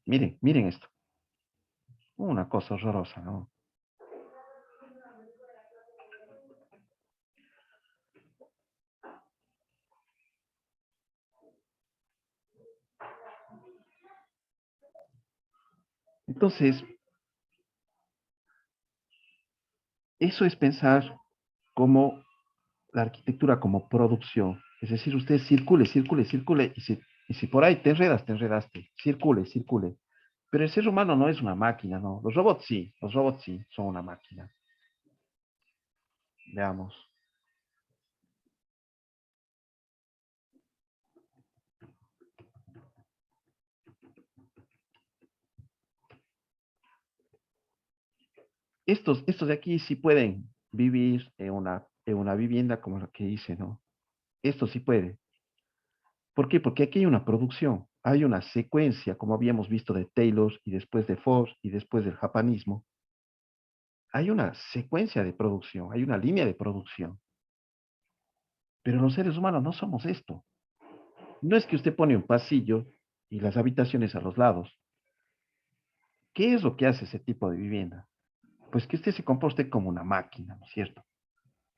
Miren, miren esto. Una cosa horrorosa, ¿no? Entonces, eso es pensar como la arquitectura como producción. Es decir, usted circule, circule, circule, y si por ahí te enredas, te enredaste. Circule, circule. Pero el ser humano no es una máquina, ¿no? Los robots sí, son una máquina. Veamos. Estos de aquí sí pueden vivir en una vivienda como la que hice, ¿no? Esto sí puede. ¿Por qué? Porque aquí hay una producción, hay una secuencia, como habíamos visto de Taylor y después de Ford y después del japanismo. Hay una secuencia de producción, hay una línea de producción. Pero los seres humanos no somos esto. No es que usted pone un pasillo y las habitaciones a los lados. ¿Qué es lo que hace ese tipo de vivienda? Pues que usted se comporte como una máquina, ¿no es cierto?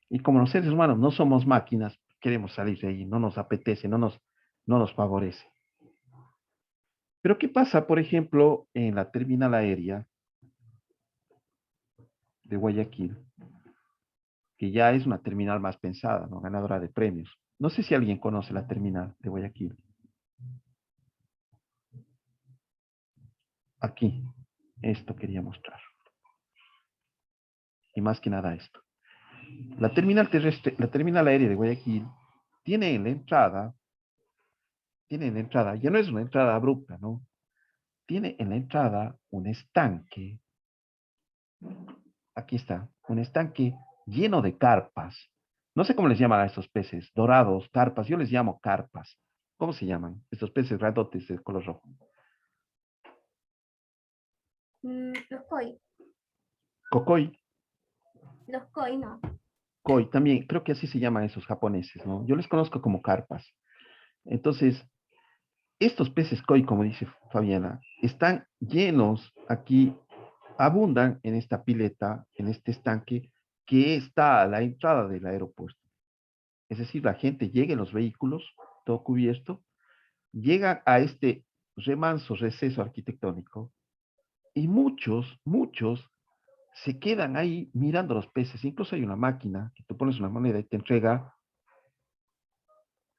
Y como los seres humanos no somos máquinas, queremos salir de ahí, no nos apetece, no nos, no nos favorece. Pero ¿qué pasa, por ejemplo, en la terminal aérea de Guayaquil, que ya es una terminal más pensada, ¿no? Ganadora de premios? No sé si alguien conoce la terminal de Guayaquil. Aquí, esto quería mostrar. Y más que nada esto. La terminal terrestre, la terminal aérea de Guayaquil tiene en la entrada, ya no es una entrada abrupta, ¿no? Tiene en la entrada un estanque, aquí está, un estanque lleno de carpas. No sé cómo les llaman a estos peces, dorados, carpas, yo les llamo carpas. ¿Cómo se llaman? Estos peces grandotes de color rojo. Los koi. Cocoy, Los koi no. koi, también creo que así se llaman esos japoneses, ¿no? Yo les conozco como carpas. Entonces, estos peces koi, como dice Fabiana, están llenos aquí, abundan en esta pileta, en este estanque que está a la entrada del aeropuerto. Es decir, la gente llega en los vehículos, todo cubierto, llega a este remanso receso arquitectónico y muchos se quedan ahí mirando los peces. Incluso hay una máquina que tú pones una moneda y te entrega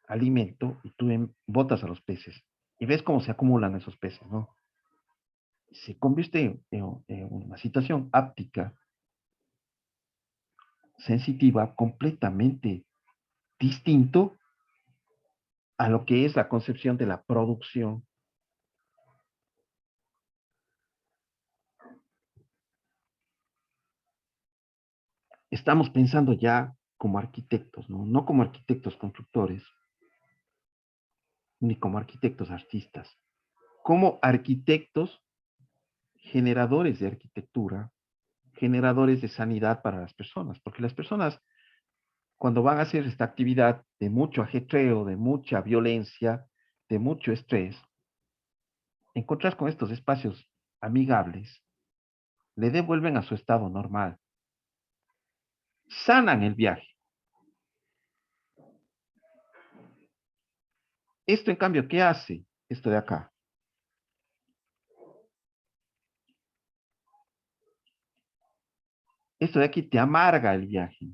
alimento y tú botas a los peces y ves cómo se acumulan esos peces, ¿no? Se convierte en una situación áptica, sensitiva, completamente distinto a lo que es la concepción de la producción. Estamos pensando ya como arquitectos, ¿no? No como arquitectos constructores, ni como arquitectos artistas, como arquitectos generadores de arquitectura, generadores de sanidad para las personas, porque las personas cuando van a hacer esta actividad de mucho ajetreo, de mucha violencia, de mucho estrés, encontrar con estos espacios amigables, le devuelven a su estado normal, sanan el viaje. Esto, en cambio, ¿qué hace? Esto de acá. Esto de aquí te amarga el viaje.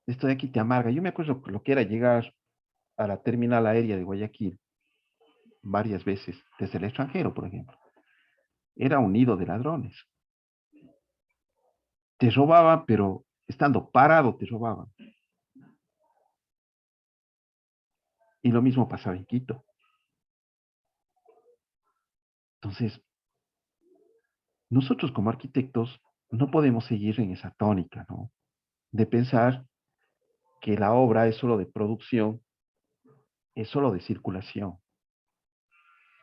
Esto de aquí te amarga. Yo me acuerdo lo que era llegar a la terminal aérea de Guayaquil varias veces, desde el extranjero, por ejemplo. Era un nido de ladrones. Te robaban, pero estando parado te robaban. Y lo mismo pasaba en Quito. Entonces, nosotros como arquitectos no podemos seguir en esa tónica, ¿no? De pensar que la obra es solo de producción, es solo de circulación.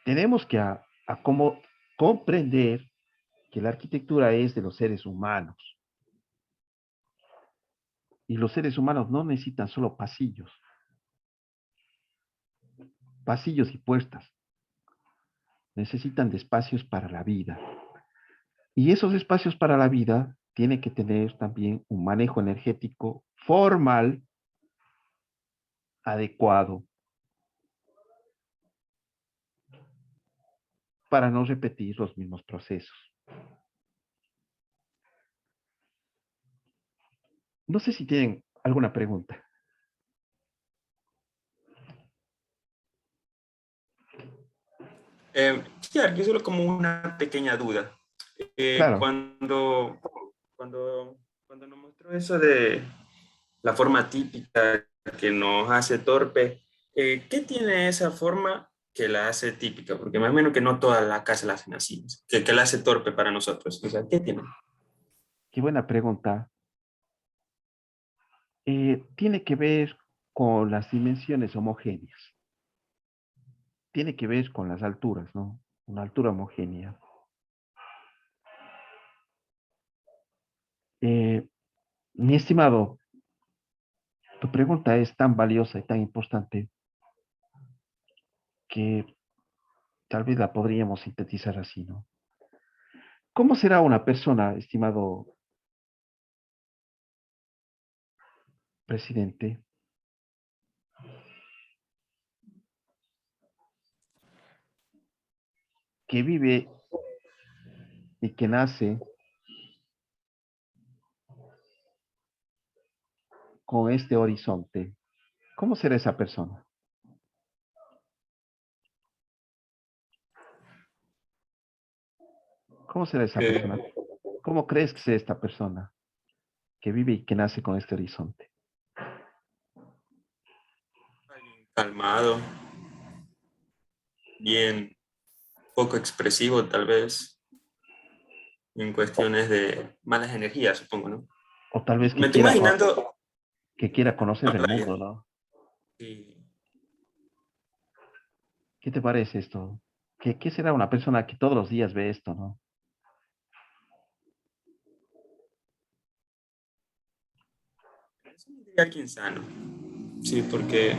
Tenemos que como comprender que la arquitectura es de los seres humanos. Y los seres humanos no necesitan solo pasillos y puertas. Necesitan de espacios para la vida. Y esos espacios para la vida tienen que tener también un manejo energético formal, adecuado, para no repetir los mismos procesos. No sé si tienen alguna pregunta. Sí, aquí solo como una pequeña duda. Eh, Claro, cuando, cuando nos mostró eso de la forma típica que nos hace torpe, ¿qué tiene esa forma que la hace típica? Porque más o menos que no toda la casa la hacen así, que la hace torpe para nosotros. O sea, ¿qué tiene? qué buena pregunta. Tiene que ver con las dimensiones homogéneas. Tiene que ver con las alturas, ¿no? Una altura homogénea. Eh, Mi estimado, tu pregunta es tan valiosa y tan importante que tal vez la podríamos sintetizar así, ¿no? ¿Cómo será una persona, estimado presidente, que vive y que nace con este horizonte, ¿cómo será esa persona? ¿Cómo será esa Que persona? ¿Cómo crees que sea esta persona que vive y que nace con este horizonte? alguien calmado, bien poco expresivo tal vez, en cuestiones de malas energías, supongo, ¿no? O tal vez Me estoy imaginando, que quiera conocer del vaya, mundo, ¿no? sí, ¿Qué te parece esto? ¿Qué será una persona que todos los días ve esto, no? eso me diría alguien sano, sí, porque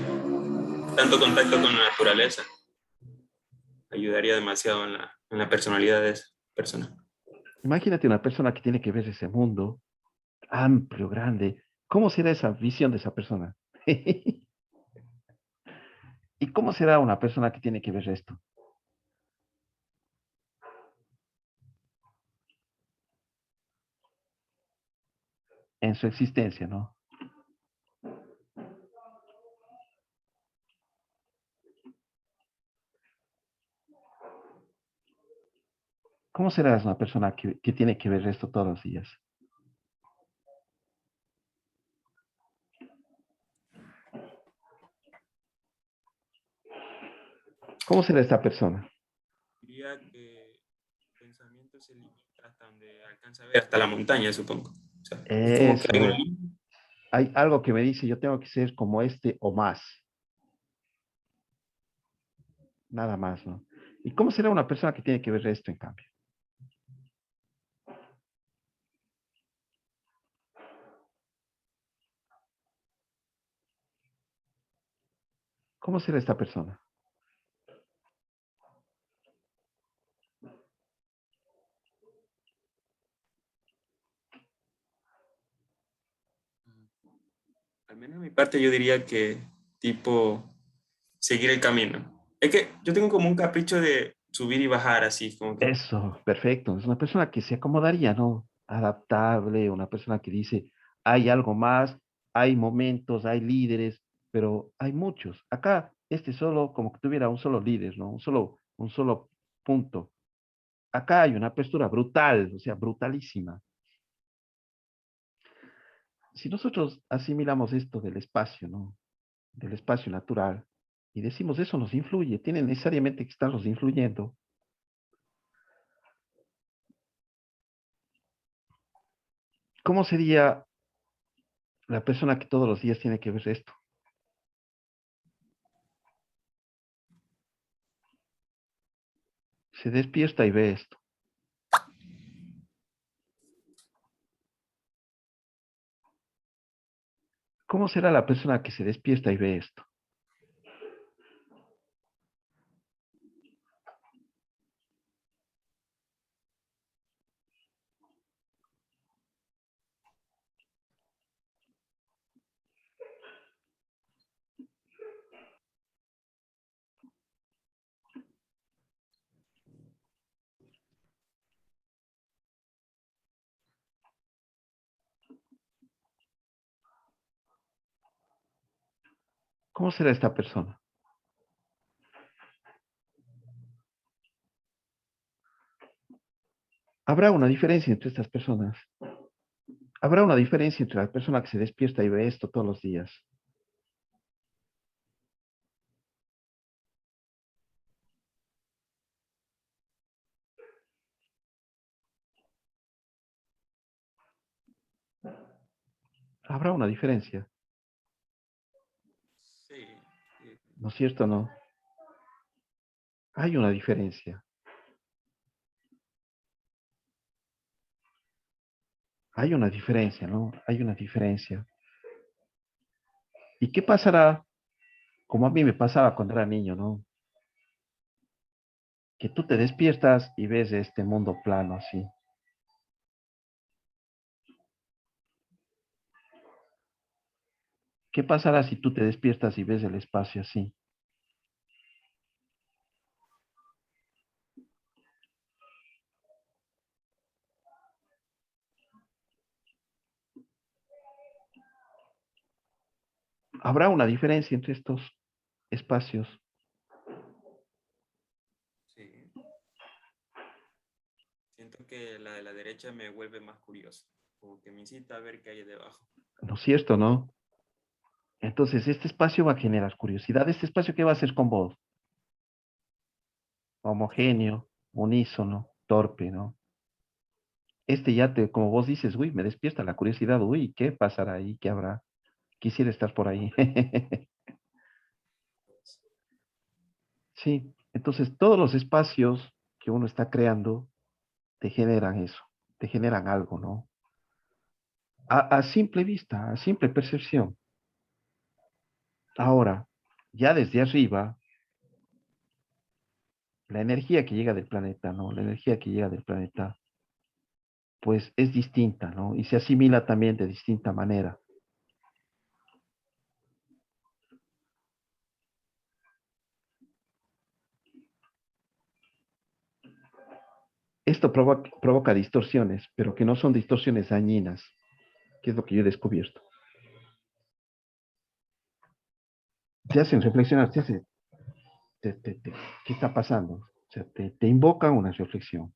tanto contacto con la naturaleza ayudaría demasiado en la personalidad de esa persona. Imagínate una persona que tiene que ver ese mundo amplio, grande. ¿Cómo será esa visión de esa persona? ¿Y cómo será una persona que tiene que ver esto en su existencia, no? ¿Cómo será una persona que tiene que ver esto todos los días? ¿Cómo será esta persona? Diría que el pensamiento se limita hasta donde alcanza a ver, hasta la montaña, supongo. O sea, es como que hay un Eso. Hay algo que me dice, yo tengo que ser como este o más, nada más, ¿no? ¿Y cómo será una persona que tiene que ver esto en cambio? ¿Cómo será esta persona? al menos de mi parte yo diría que tipo seguir el camino. Es que yo tengo como un capricho de subir y bajar así, como que Eso, perfecto. Es una persona que se acomodaría, ¿no? Adaptable, una persona que dice, hay algo más, hay momentos, hay líderes, pero hay muchos. Acá, este solo, como que tuviera un solo líder, ¿no? Un solo punto. Acá hay una apertura brutal, o sea, brutalísima. Si nosotros asimilamos esto del espacio, ¿no? Del espacio natural, y decimos eso nos influye, tiene necesariamente que estarnos influyendo. ¿Cómo sería la persona que todos los días tiene que ver esto? Se despierta y ve esto. ¿Cómo será la persona que se despierta y ve esto? ¿Cómo será esta persona? ¿Habrá una diferencia entre estas personas? ¿Habrá una diferencia entre la persona que se despierta y ve esto todos los días? ¿Habrá una diferencia? sí, sí. ¿No es cierto? No. Hay una diferencia. Hay una diferencia, ¿no? Hay una diferencia. ¿Y qué pasará? Como a mí me pasaba cuando era niño, ¿no? Que tú te despiertas y ves este mundo plano así. ¿Qué pasará si tú te despiertas y ves el espacio así? ¿Habrá una diferencia entre estos espacios? Sí. Siento que la de la derecha me vuelve más curioso, como que me incita a ver qué hay debajo. ¿No es cierto, no? Entonces, este espacio va a generar curiosidad. ¿Este espacio qué va a hacer con vos? Sí, Homogéneo, unísono, torpe, ¿no? Este ya te, como vos dices, uy, me despierta la curiosidad, uy, ¿qué pasará ahí? ¿Qué habrá? Quisiera estar por ahí. pues, Sí, entonces todos los espacios que uno está creando te generan eso, te generan algo, ¿no? A simple vista, a simple percepción. Ahora, ya desde arriba, la energía que llega del planeta, ¿no? La energía que llega del planeta, pues es distinta, ¿no? Y se asimila también de distinta manera. Esto provoca distorsiones, pero que no son distorsiones dañinas, que es lo que yo he descubierto. Te hacen reflexionar, ¿qué está pasando? O sea, te invocan una reflexión.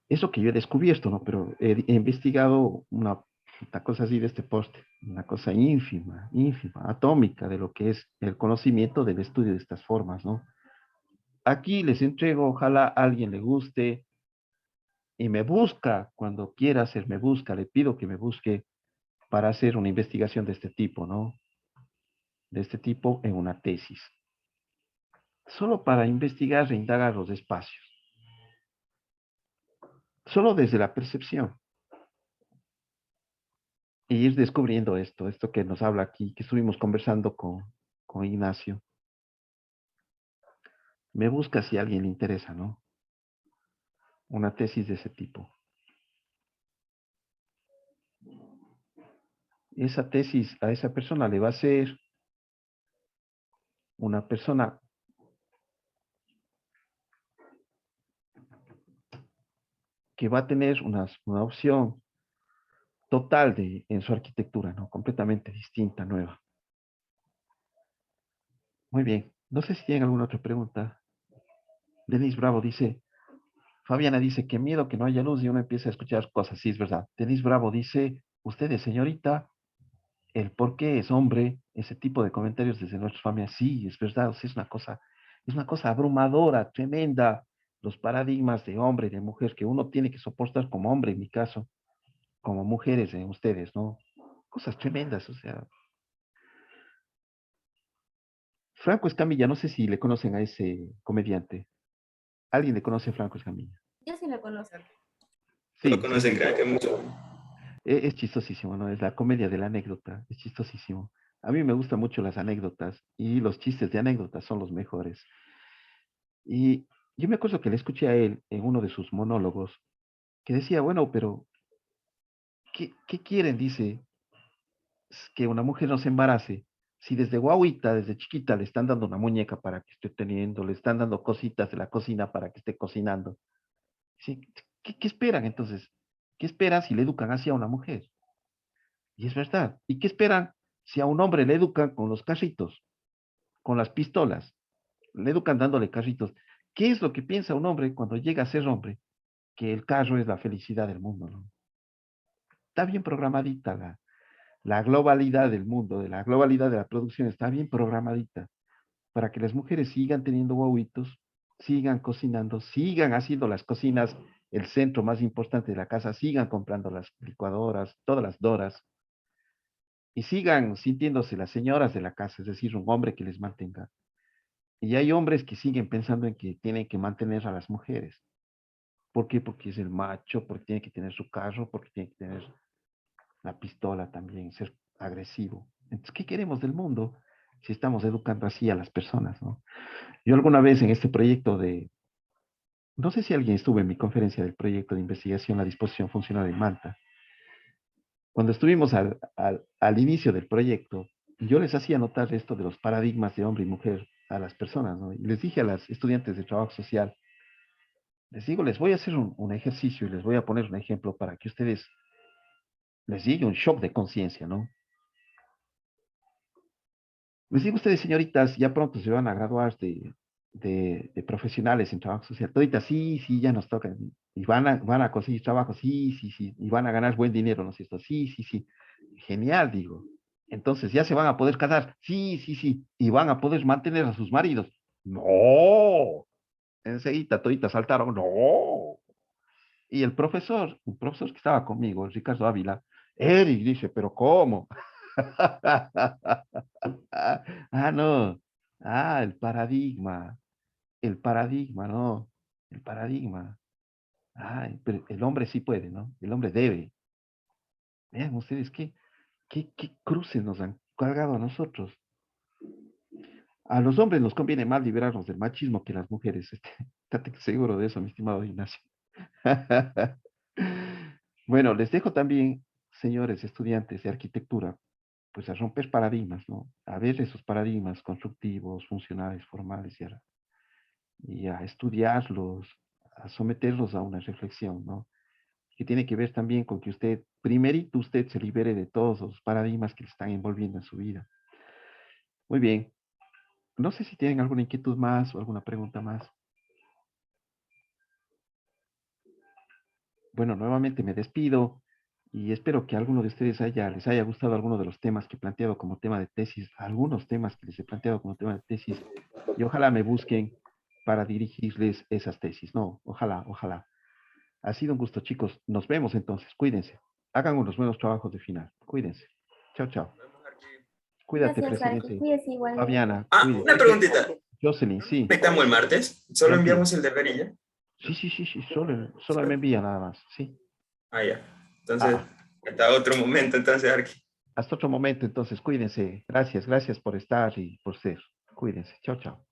Eso que yo he descubierto, ¿no? Pero he investigado una cosa así de este poste, una cosa ínfima, ínfima, atómica de lo que es el conocimiento del estudio de estas formas, ¿no? Aquí les entrego, ojalá a alguien le guste y me busca cuando quiera hacer, me busca, le pido que me busque para hacer una investigación de este tipo, ¿no? De este tipo en una tesis. Solo para investigar e indagar los espacios. Solo desde la percepción. Y ir descubriendo esto que nos habla aquí, que estuvimos conversando con Ignacio. Me busca si a alguien le interesa, ¿no? Una tesis de ese tipo. Esa tesis a esa persona le va a ser una persona que va a tener una opción total en su arquitectura, ¿no? Completamente distinta, nueva. Muy bien. No sé si tienen alguna otra pregunta. Denise Bravo dice, Fabiana dice, qué miedo que no haya luz y uno empieza a escuchar cosas. Sí, es verdad. Denise Bravo dice, ustedes, señorita, el por qué es hombre, ese tipo de comentarios desde nuestras familias, sí, es verdad, o sea, es una cosa abrumadora, tremenda, los paradigmas de hombre y de mujer que uno tiene que soportar como hombre, en mi caso, como mujeres en ustedes, ¿no? Cosas tremendas, o sea. Franco Escamilla, no sé si le conocen a ese comediante. ¿Alguien le conoce a Franco Escamilla? Yo sí lo conozco. lo Sí, conocen, creo que mucho. es chistosísimo, ¿no? Es la comedia de la anécdota, es chistosísimo. A mí me gustan mucho las anécdotas y los chistes de anécdotas son los mejores. Y yo me acuerdo que le escuché a él en uno de sus monólogos que decía, bueno, pero ¿qué quieren? Dice, que una mujer no se embarace. Si desde guauita, desde chiquita, le están dando una muñeca para que esté teniendo, le están dando cositas de la cocina para que esté cocinando. ¿Sí? ¿Qué esperan entonces? ¿Qué esperan si le educan así a una mujer? Y es verdad. ¿Y qué esperan si a un hombre le educan con los carritos, con las pistolas? Le educan dándole carritos. ¿Qué es lo que piensa un hombre cuando llega a ser hombre? Que el carro es la felicidad del mundo, ¿no? Está bien programadita la globalidad del mundo, de la globalidad de la producción, está bien programadita para que las mujeres sigan teniendo guaguitos, sigan cocinando, sigan haciendo las cocinas el centro más importante de la casa, sigan comprando las licuadoras, todas las doras, y sigan sintiéndose las señoras de la casa, es decir, un hombre que les mantenga. Y hay hombres que siguen pensando en que tienen que mantener a las mujeres. ¿Por qué? Porque es el macho, porque tiene que tener su carro, porque tiene que tener la pistola también, ser agresivo. Entonces, ¿qué queremos del mundo si estamos educando así a las personas, ¿no? Yo alguna vez en este proyecto no sé si alguien estuvo en mi conferencia del proyecto de investigación La disposición funcional en Manta. Cuando estuvimos al inicio del proyecto, yo les hacía notar esto de los paradigmas de hombre y mujer a las personas, ¿no? Y les dije a las estudiantes de trabajo social, les digo, les voy a hacer un ejercicio y les voy a poner un ejemplo para que ustedes les llegue un shock de conciencia, ¿no? Les digo a ustedes, señoritas, ya pronto se van a graduar de profesionales en trabajo social. Toditas, sí, sí, ya nos toca. Y van a conseguir trabajo, sí, sí, sí. Y van a ganar buen dinero, ¿no es cierto? Sí, sí, sí. Genial, digo. Entonces, ¿ya se van a poder casar? Sí, sí, sí. Y van a poder mantener a sus maridos. No. Enseguida, toditas saltaron. No. Y el profesor, un profesor que estaba conmigo, Ricardo Ávila, Eric dice, pero ¿cómo? No. El paradigma, no. El paradigma. Pero el hombre sí puede, ¿no? El hombre debe. Vean ustedes qué cruces nos han cargado a nosotros. A los hombres nos conviene más liberarnos del machismo que las mujeres. Estate seguro de eso, mi estimado Ignacio. Bueno, les dejo también, señores estudiantes de arquitectura, pues a romper paradigmas, ¿no? A ver esos paradigmas constructivos, funcionales, formales y a estudiarlos, a someterlos a una reflexión, ¿no? Que tiene que ver también con que primerito usted se libere de todos los paradigmas que le están envolviendo en su vida. Muy bien. No sé si tienen alguna inquietud más o alguna pregunta más. Bueno, nuevamente me despido y espero que a alguno de ustedes les haya gustado alguno de los temas que he planteado como tema de tesis, algunos temas que les he planteado como tema de tesis, y ojalá me busquen para dirigirles esas tesis. No, ojalá, ojalá. Ha sido un gusto, chicos. Nos vemos entonces. Cuídense. Hagan unos buenos trabajos de final. Cuídense. Chao, chao. Cuídate, Gracias, Arqui. presidente. Cuídese igualmente. Fabiana, Una cuídese. preguntita. Jocelyn, sí. ¿Conectamos el martes? ¿Solo Tranquilo. enviamos el deber y ya? Sí, sí, sí, sí. Solo me envía nada más. Sí. Ah, ya. Entonces, Ah, hasta otro momento, entonces, Arqui. hasta otro momento, entonces. Cuídense. Gracias, gracias por estar y por ser. Cuídense. Chao, chao.